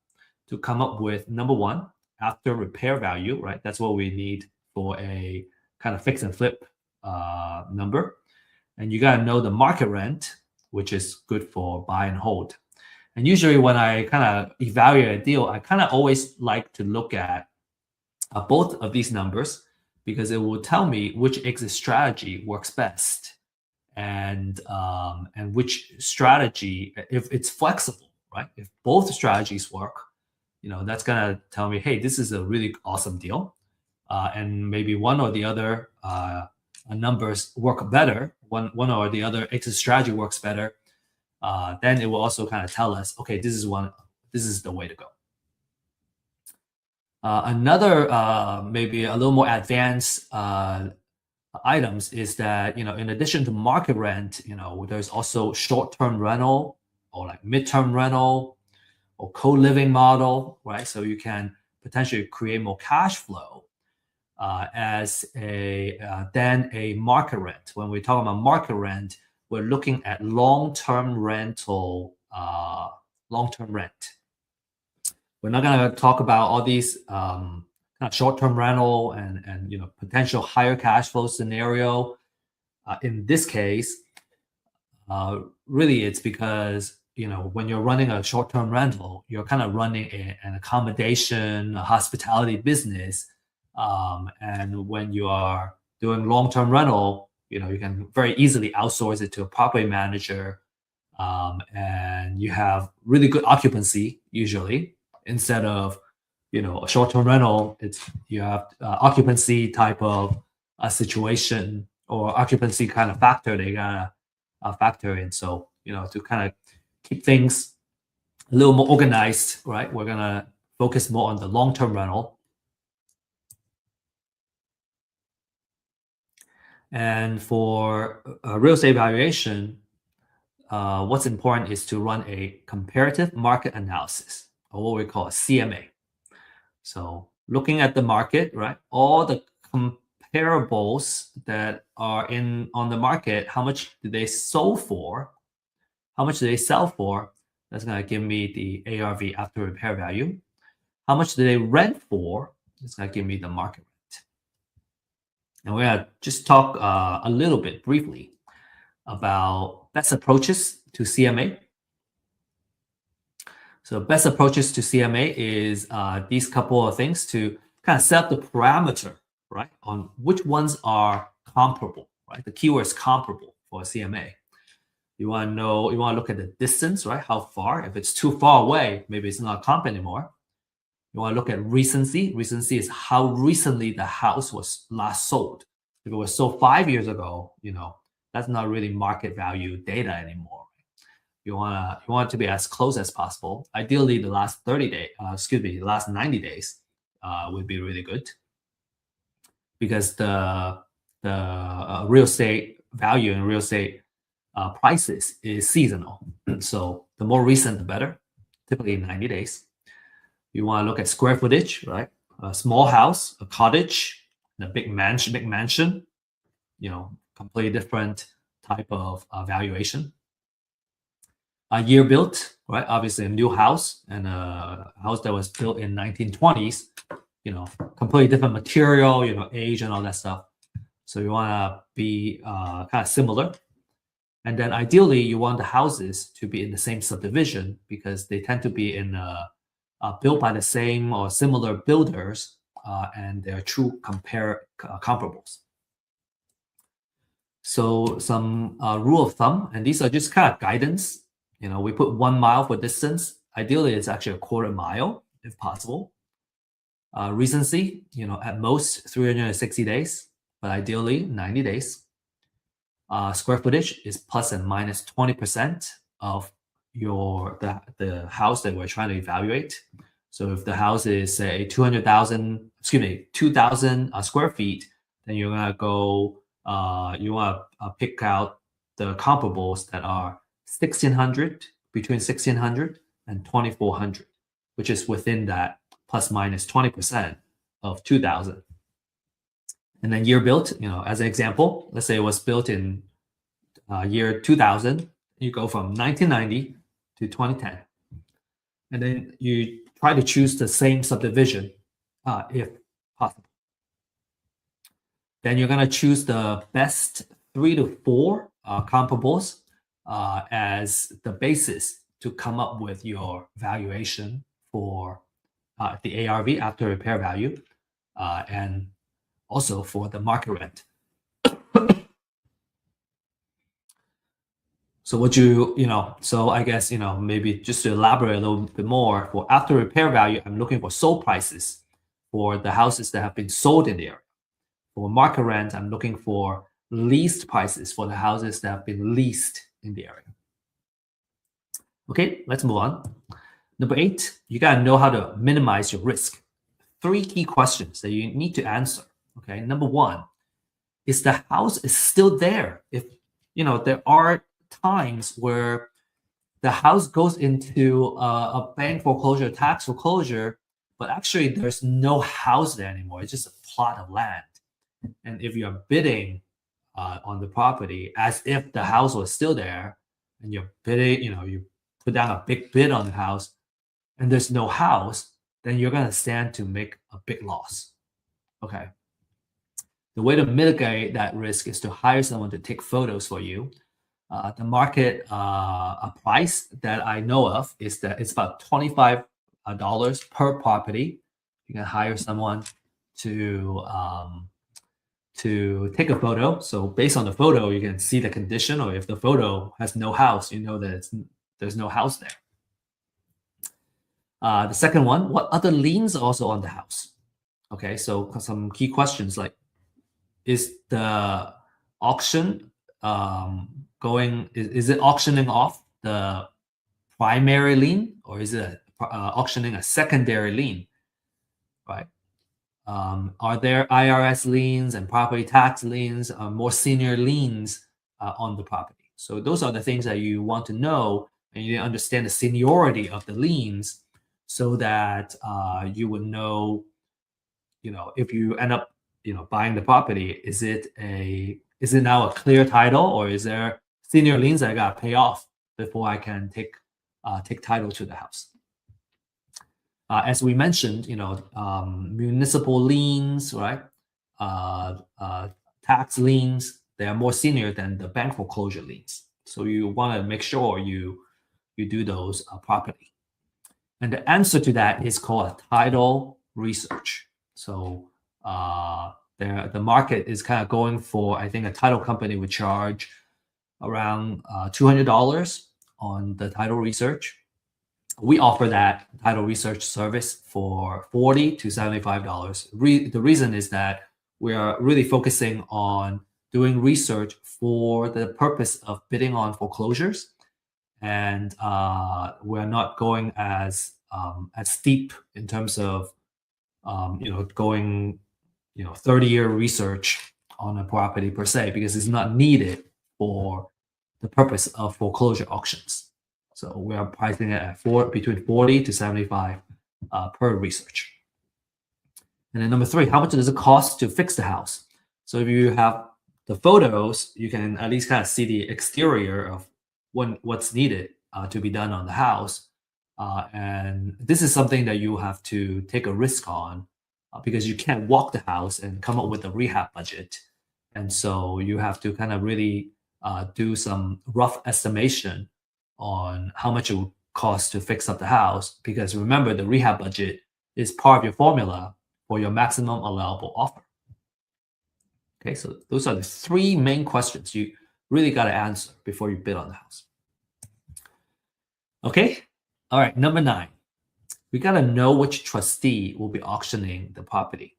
Speaker 1: to come up with number 1, after repair value, right? That's what we need for a kind of fix and flip number. And you got to know the market rent, which is good for buy and hold. And usually when I kind of evaluate a deal, I kind of always like to look at both of these numbers because it will tell me which exit strategy works best and which strategy, if it's flexible, right? If both strategies work, that's going to tell me, hey, this is a really awesome deal. And maybe one or the other numbers work better, one or the other exit strategy works better, then it will also kind of tell us, okay, this is the way to go. Another maybe a little more advanced items is that in addition to market rent, there's also short-term rental or like mid-term rental or co-living model, right? So you can potentially create more cash flow as a than a market rent. When we talk about market rent, we're looking at long-term rental, long-term rent. We're not going to talk about all these kind of short-term rental and potential higher cash flow scenario. In this case, really it's because when you're running a short-term rental, you're kind of running an accommodation, a hospitality business, and when you are doing long-term rental, you can very easily outsource it to a property manager, and you have really good occupancy usually, instead of a short-term rental. You have occupancy type of a situation or occupancy kind of factor they gotta factor in. So to kind of keep things a little more organized, right, we're gonna focus more on the long-term rental. And for real estate valuation, what's important is to run a comparative market analysis, or what we call a CMA. So looking at the market, right, all the comparables that are on the market, how much do they sell for? How much do they sell for? That's going to give me the ARV, after repair value. How much do they rent for? That's going to give me the market rent. And we're going to just talk a little bit briefly about best approaches to CMA. So best approaches to CMA is these couple of things to kind of set up the parameter, right, on which ones are comparable, right? The keyword is comparable for a CMA. You want to know, you want to look at the distance, right? How far? If it's too far away, maybe it's not comp anymore. You want to look at recency. Recency is how recently the house was last sold. If it was sold 5 years ago, that's not really market value data anymore. You want it to be as close as possible. Ideally, the last 30 days, the last 90 days would be really good, because the real estate value and real estate prices is seasonal. So the more recent, the better, typically 90 days. You want to look at square footage, right? A small house, a cottage, and a big mansion, completely different type of valuation. A year built, right? Obviously a new house and a house that was built in 1920s, completely different material, age and all that stuff. So you want to be kind of similar. And then ideally you want the houses to be in the same subdivision, because they tend to be in built by the same or similar builders, and they're true comparables. So some rule of thumb, and these are just kind of guidance. We put 1 mile for distance. Ideally, it's actually a quarter mile if possible. Recency, at most 360 days, but ideally 90 days. Square footage is plus and minus 20% of the house that we're trying to evaluate. So if the house is say 2,000 square feet, then you're gonna go. You want to pick out the comparables that are 1,600, between 1,600 and 2,400, which is within that plus minus 20% of 2,000. And then year built, as an example, let's say it was built in year 2000. You go from 1990 to 2010, and then you try to choose the same subdivision if possible. Then you're going to choose the best 3 to 4 comparables as the basis to come up with your valuation for the ARV, after repair value, and also for the market rent. So so I guess, maybe just to elaborate a little bit more, for after repair value, I'm looking for sold prices for the houses that have been sold in the area. For market rent, I'm looking for leased prices for the houses that have been leased in the area. Okay, let's move on. Number 8, you gotta know how to minimize your risk. 3 key questions that you need to answer. Okay, number 1, is the house is still there? If there are times where the house goes into a bank foreclosure, tax foreclosure, but actually there's no house there anymore. It's just a plot of land. And if you're bidding on the property as if the house was still there, and you're bidding, you put down a big bid on the house, and there's no house, then you're going to stand to make a big loss. Okay. The way to mitigate that risk is to hire someone to take photos for you. The market a price that I know of is that it's about $25 per property. You can hire someone to take a photo. So based on the photo, you can see the condition, or if the photo has no house, you know that there's no house there. The second one, what other liens are also on the house? Okay, so some key questions like, is the auction is it auctioning off the primary lien, or is it auctioning a secondary lien, right? Are there IRS liens and property tax liens, more senior liens on the property? So those are the things that you want to know, and you understand the seniority of the liens, so that you would know, if you end up, buying the property, is it now a clear title, or is there senior liens that I got to pay off before I can take title to the house? As we mentioned, municipal liens, right? Tax liens, they are more senior than the bank foreclosure liens. So you want to make sure you do those properly. And the answer to that is called a title research. So the market is kind of going for, I think a title company would charge around $200 on the title research. We offer that title research service for $40 to $75. The reason is that we are really focusing on doing research for the purpose of bidding on foreclosures, and we're not going as steep in terms of going 30-year research on a property per se, because it's not needed for the purpose of foreclosure auctions. So we are pricing it at between 40 to 75 per research. And then number 3, how much does it cost to fix the house? So if you have the photos, you can at least kind of see the exterior of what's needed to be done on the house. And this is something that you have to take a risk on, because you can't walk the house and come up with a rehab budget. And so you have to kind of really do some rough estimation on how much it would cost to fix up the house, because remember, the rehab budget is part of your formula for your maximum allowable offer. Okay, so those are the 3 main questions you really got to answer before you bid on the house. Okay, all right, number 9. We got to know which trustee will be auctioning the property.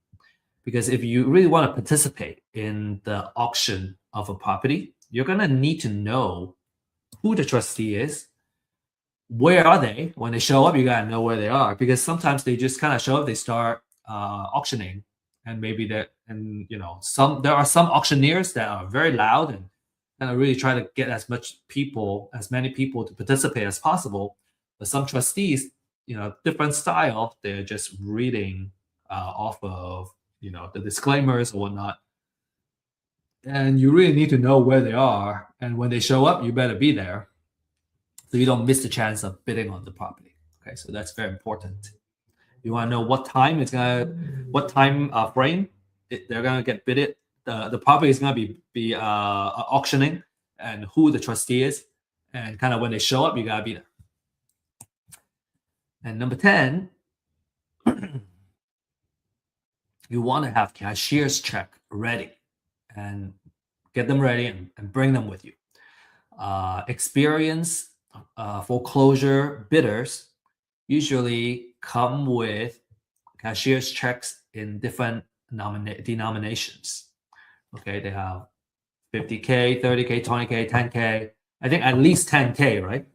Speaker 1: Because if you really want to participate in the auction of a property, you're going to need to know who the trustee is. Where are they? When they show up, you got to know where they are, because sometimes they just kind of show up, they start auctioning, and maybe there are some auctioneers that are very loud and kind of really try to get as many people to participate as possible. But some trustees, different style, they're just reading off of the disclaimers or whatnot, and you really need to know where they are, and when they show up, you better be there so you don't miss the chance of bidding on the property. Okay, so that's very important. You want to know what time frame they're gonna get bidded. The property is gonna be auctioning, and who the trustee is, and kind of when they show up, you gotta be there. And number 10, you want to have cashier's check ready, and get them ready and bring them with you. Experienced foreclosure bidders usually come with cashier's checks in different denominations. Okay, they have 50K, 30K, 20K, 10K. I think at least 10K, right?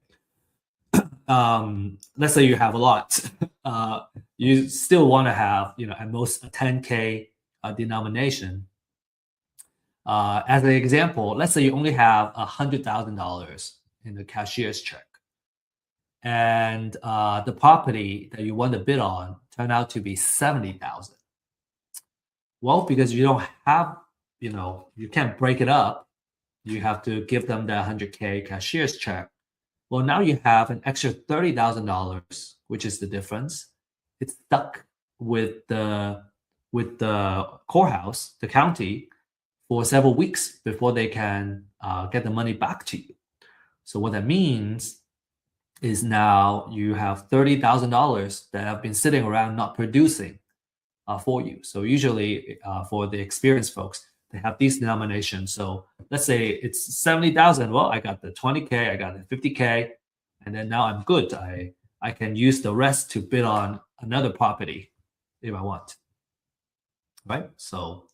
Speaker 1: Let's say you have a lot. You still want to have, at most a 10K denomination. As an example, let's say you only have $100,000 in the cashier's check, and the property that you want to bid on turned out to be 70,000. Well, because you don't have, you can't break it up. You have to give them the 100K cashier's check. Well, now you have an extra $30,000, which is the difference. It's stuck with the courthouse, the county, for several weeks before they can get the money back to you. So what that means is now you have $30,000 that have been sitting around not producing for you. So usually for the experienced folks, they have these denominations. So let's say it's 70,000. Well, I got the 20K, I got the 50K, and then now I'm good. I can use the rest to bid on another property if I want. Right? So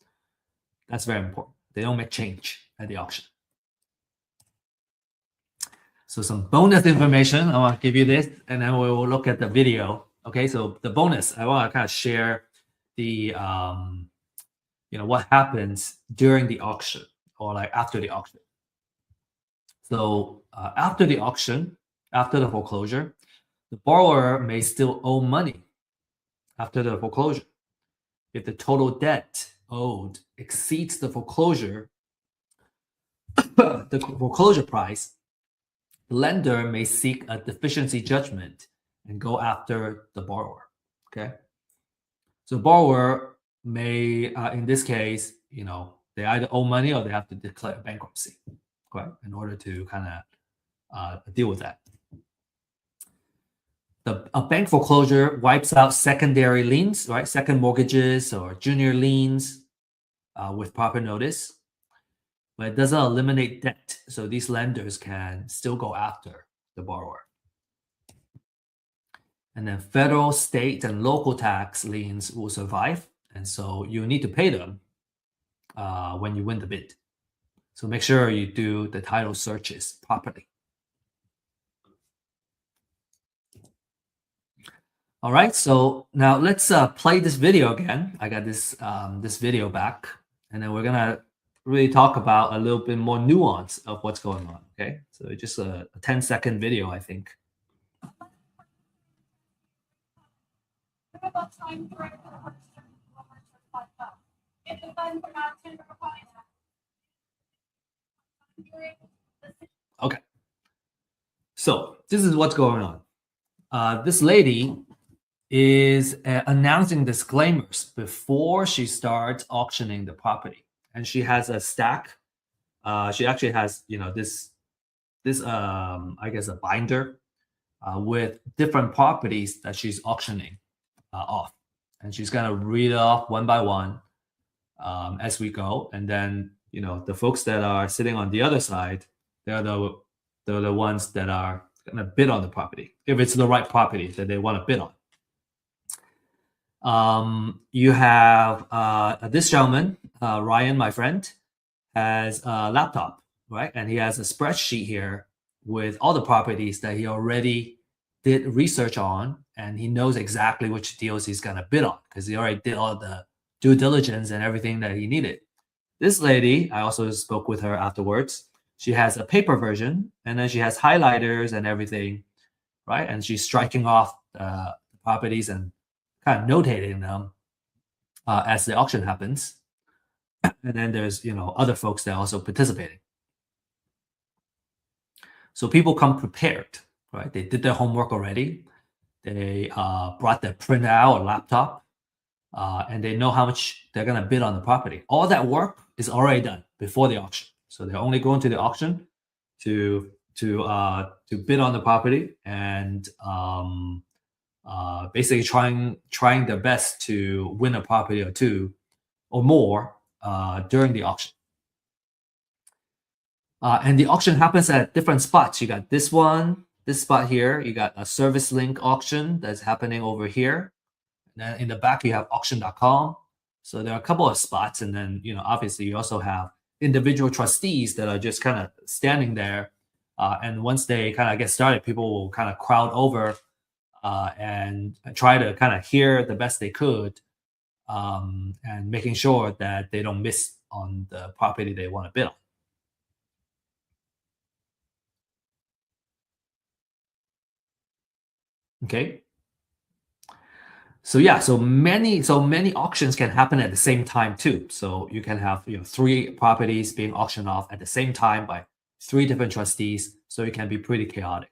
Speaker 1: that's very important. They don't make change at the auction. So some bonus information, I want to give you this, and then we will look at the video. Okay, so the bonus, I want to kind of share the what happens during the auction or like after the auction. So after the auction, after the foreclosure, the borrower may still owe money after the foreclosure. If the total debt owed exceeds the foreclosure price, the lender may seek a deficiency judgment and go after the borrower. Okay, so borrower may, in this case, they either owe money or they have to declare bankruptcy, right, in order to kind of deal with that. A bank foreclosure wipes out secondary liens, right, second mortgages or junior liens with proper notice, but it doesn't eliminate debt. So these lenders can still go after the borrower. And then federal, state, and local tax liens will survive. And so you need to pay them when you win the bid. So make sure you do the title searches properly. All right, so now let's play this video again. I got this this video back, and then we're gonna really talk about a little bit more nuance of what's going on. Okay, so it's just a 10-second video, I think. Okay, so this is what's going on. This lady is announcing disclaimers before she starts auctioning the property, and she has a stack. She actually has, this I guess a binder with different properties that she's auctioning off, and she's gonna read it off one by one as we go, and then the folks that are sitting on the other side, they're the ones that are gonna bid on the property if it's the right property that they want to bid on. You have this gentleman, Ryan, my friend, has a laptop, right? And he has a spreadsheet here with all the properties that he already did research on, and he knows exactly which deals he's going to bid on because he already did all the due diligence and everything that he needed. This lady, I also spoke with her afterwards. She has a paper version, and then she has highlighters and everything, right? And she's striking off the properties and kind of notating them as the auction happens. And then there's other folks that are also participating. So people come prepared, right? They did their homework already. They brought their printout or laptop, and they know how much they're gonna bid on the property. All that work is already done before the auction. So they're only going to the auction to bid on the property and basically trying their best to win a property or two or more during the auction. And the auction happens at different spots. You got this one, this spot here. You got a service link auction that's happening over here. And then in the back, you have auction.com. So there are a couple of spots. And then, obviously you also have individual trustees that are just kind of standing there. And once they kind of get started, people will kind of crowd over and try to kind of hear the best they could and making sure that they don't miss on the property they want to bid on. Okay. So yeah, so many auctions can happen at the same time too. So you can have three properties being auctioned off at the same time by three different trustees. So it can be pretty chaotic.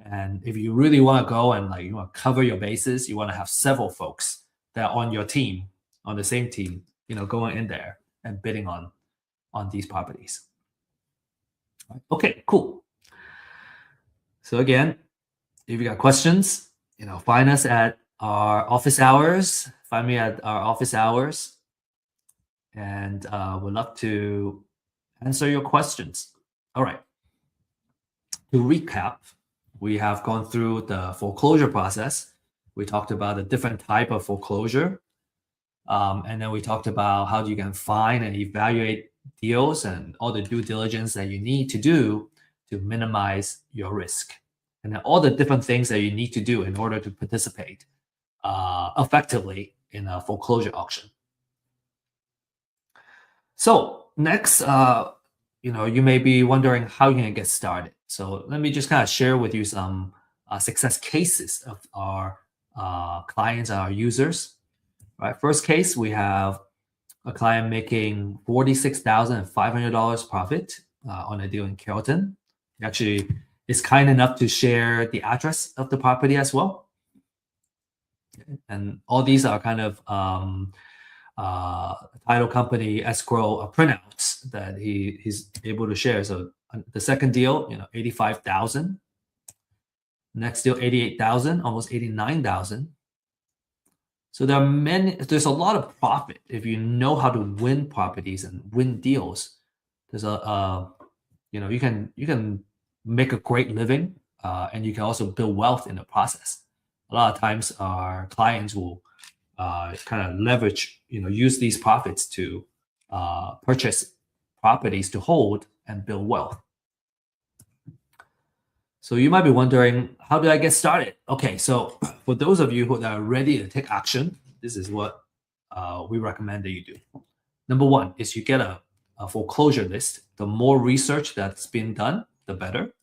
Speaker 1: And if you really want to go and like you want to cover your bases, you want to have several folks that are on your team, on the same team, going in there and bidding on these properties. Okay, cool. So again, if you got questions, find us at our office hours. Find me at our office hours, and we'd love to answer your questions. All right. To recap, we have gone through the foreclosure process. We talked about the different type of foreclosure, and then we talked about how you can find and evaluate deals and all the due diligence that you need to do to minimize your risk, and then all the different things that you need to do in order to participate effectively in a foreclosure auction. So next, you may be wondering how you can get started. So let me just kind of share with you some success cases of our clients and our users. Right, first case, we have a client making $46,500 profit on a deal in Carrollton. Actually, is kind enough to share the address of the property as well. And all these are kind of title company escrow printouts that he's able to share. So the second deal, 85,000. Next deal, 88,000, almost 89,000. So there's a lot of profit if you know how to win properties and win deals. There's you can make a great living, and you can also build wealth in the process. A lot of times our clients will kind of leverage, use these profits to purchase properties to hold and build wealth. So you might be wondering, how do I get started? Okay, so for those of you who are ready to take action, this is what we recommend that you do. Number one is you get a foreclosure list. The more research that's been done, the better.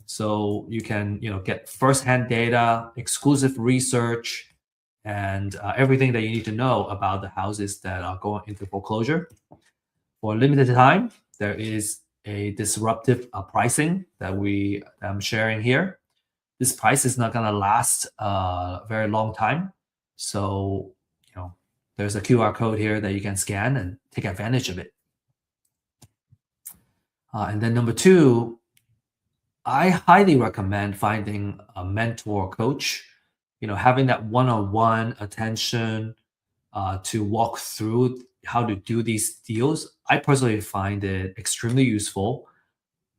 Speaker 1: So you can, get firsthand data, exclusive research, and everything that you need to know about the houses that are going into foreclosure. For a limited time, there is a disruptive pricing that I'm sharing here. This price is not going to last a very long time. So, there's a QR code here that you can scan and take advantage of it. And then number two, I highly recommend finding a mentor or coach, having that one-on-one attention to walk through how to do these deals. I personally find it extremely useful.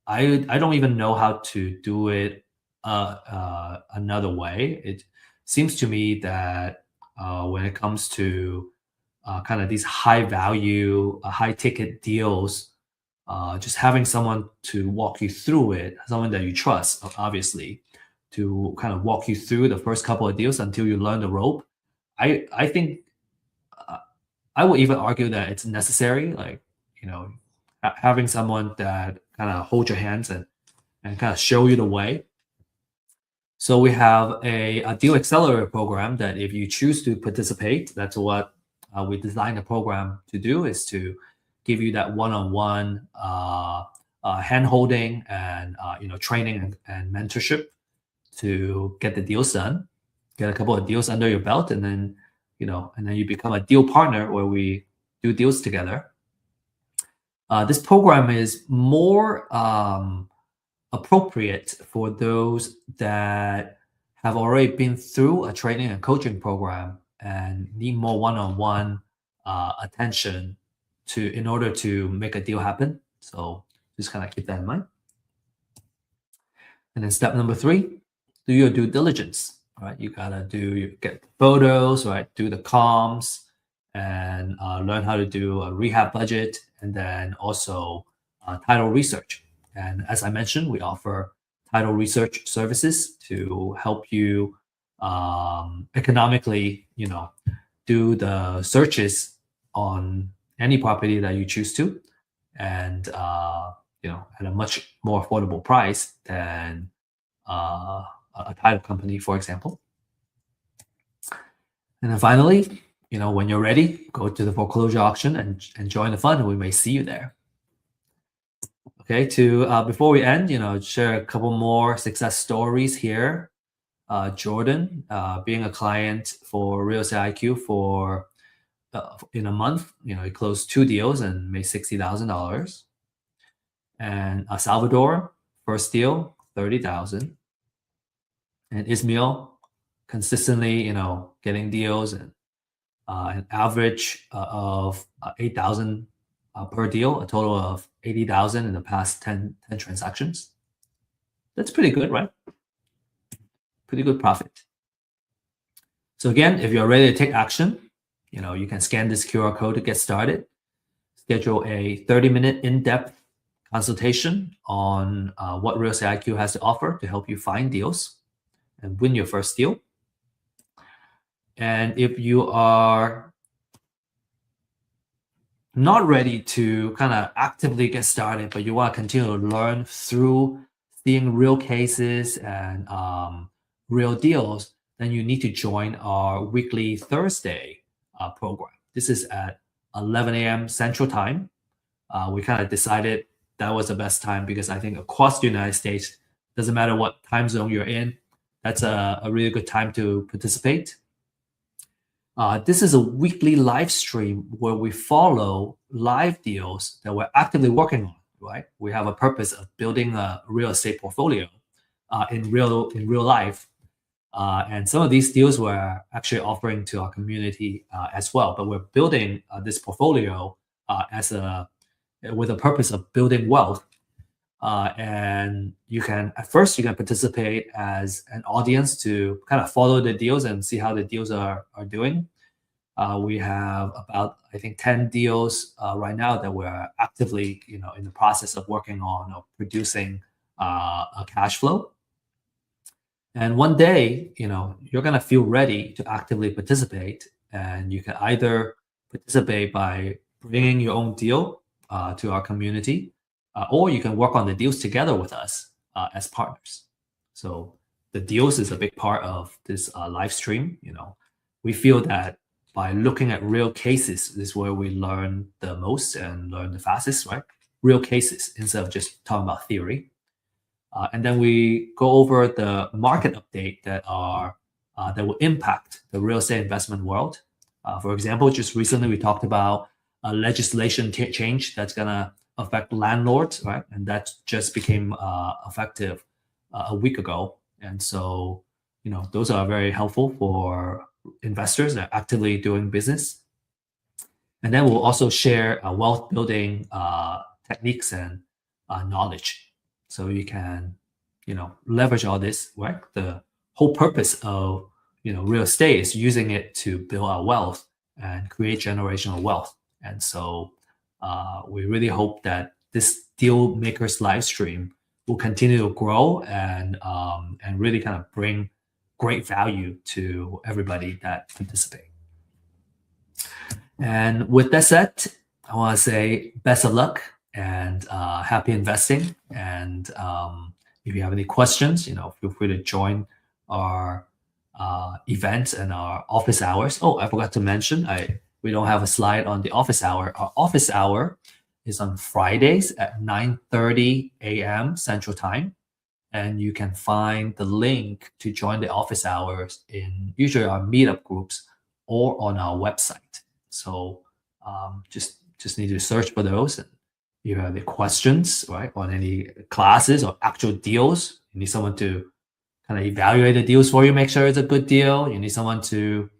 Speaker 1: I don't even know how to do it another way. It seems to me that when it comes to kind of these high value, high ticket deals, just having someone to walk you through it, someone that you trust, obviously, to kind of walk you through the first couple of deals until you learn the rope. I think I would even argue that it's necessary, like, having someone that kind of hold your hands and kind of show you the way. So we have a deal accelerator program that if you choose to participate, that's what we designed the program to do, is to give you that one-on-one hand holding and training and mentorship to get the deals done, get a couple of deals under your belt, and then you become a deal partner where we do deals together. This program is more appropriate for those that have already been through a training and coaching program and need more one-on-one attention in order to make a deal happen. So just kind of keep that in mind. And then step number three, do your due diligence. Right, you gotta get photos, right? Do the comms, and learn how to do a rehab budget, and then also title research. And as I mentioned, we offer title research services to help you economically, do the searches on any property that you choose to, and at a much more affordable price than a title company, for example. And then finally, when you're ready, go to the foreclosure auction and join the fund. We may see you there. Okay, before we end, share a couple more success stories here. Jordan, being a client for Real Estate IQ for in a month, he closed 2 deals and made $60,000. And Salvador, first deal, 30,000. And Ismail, consistently, getting deals and an average of 8,000 per deal, a total of 80,000 in the past 10 transactions. That's pretty good, right? Pretty good profit. So again, if you're ready to take action, you can scan this QR code to get started. Schedule a 30-minute in-depth consultation on what Real Estate IQ has to offer to help you find deals and win your first deal. And if you are not ready to kind of actively get started, but you want to continue to learn through seeing real cases and real deals, then you need to join our weekly Thursday program. This is at 11 a.m. Central Time. We kind of decided that was the best time because I think across the United States, doesn't matter what time zone you're in, that's a really good time to participate. This is a weekly live stream where we follow live deals that we're actively working on, right? We have a purpose of building a real estate portfolio in real life. And some of these deals we're actually offering to our community as well. But we're building this portfolio with a purpose of building wealth. And at first you can participate as an audience to kind of follow the deals and see how the deals are doing. We have about, I think, 10 deals right now that we're actively, in the process of working on or producing a cash flow. And one day, you're going to feel ready to actively participate. And you can either participate by bringing your own deal to our community, or you can work on the deals together with us as partners. So the deals is a big part of this live stream. We feel that by looking at real cases is where we learn the most and learn the fastest, right? Real cases instead of just talking about theory. And then we go over the market update that will impact the real estate investment world. For example, just recently we talked about a legislation change that's going to affect landlords, right? And that just became effective a week ago. And so, those are very helpful for investors that are actively doing business. And then we'll also share wealth building techniques and knowledge. So you can, leverage all this, right? The whole purpose of, real estate is using it to build our wealth and create generational wealth. And so we really hope that this Deal Makers live stream will continue to grow and really kind of bring great value to everybody that participate. And with that said, I want to say best of luck and happy investing. And if you have any questions, feel free to join our events and our office hours. Oh, I forgot to mention, we don't have a slide on the office hour. Our office hour is on Fridays at 9:30 a.m. Central Time. And you can find the link to join the office hours in usually our meetup groups or on our website. So just need to search for those. And if you have any questions, right, on any classes or actual deals, you need someone to kind of evaluate the deals for you, make sure it's a good deal. You need someone to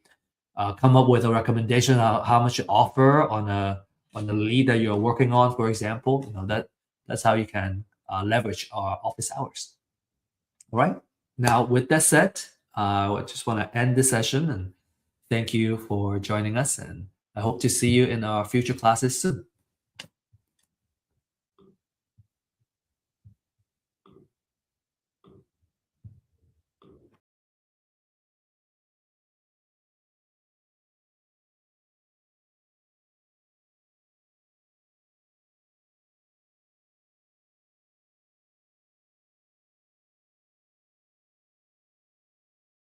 Speaker 1: come up with a recommendation of how much you offer on the lead that you're working on, for example. That's how you can leverage our office hours. All right. Now, with that said, I just want to end this session and thank you for joining us. And I hope to see you in our future classes soon.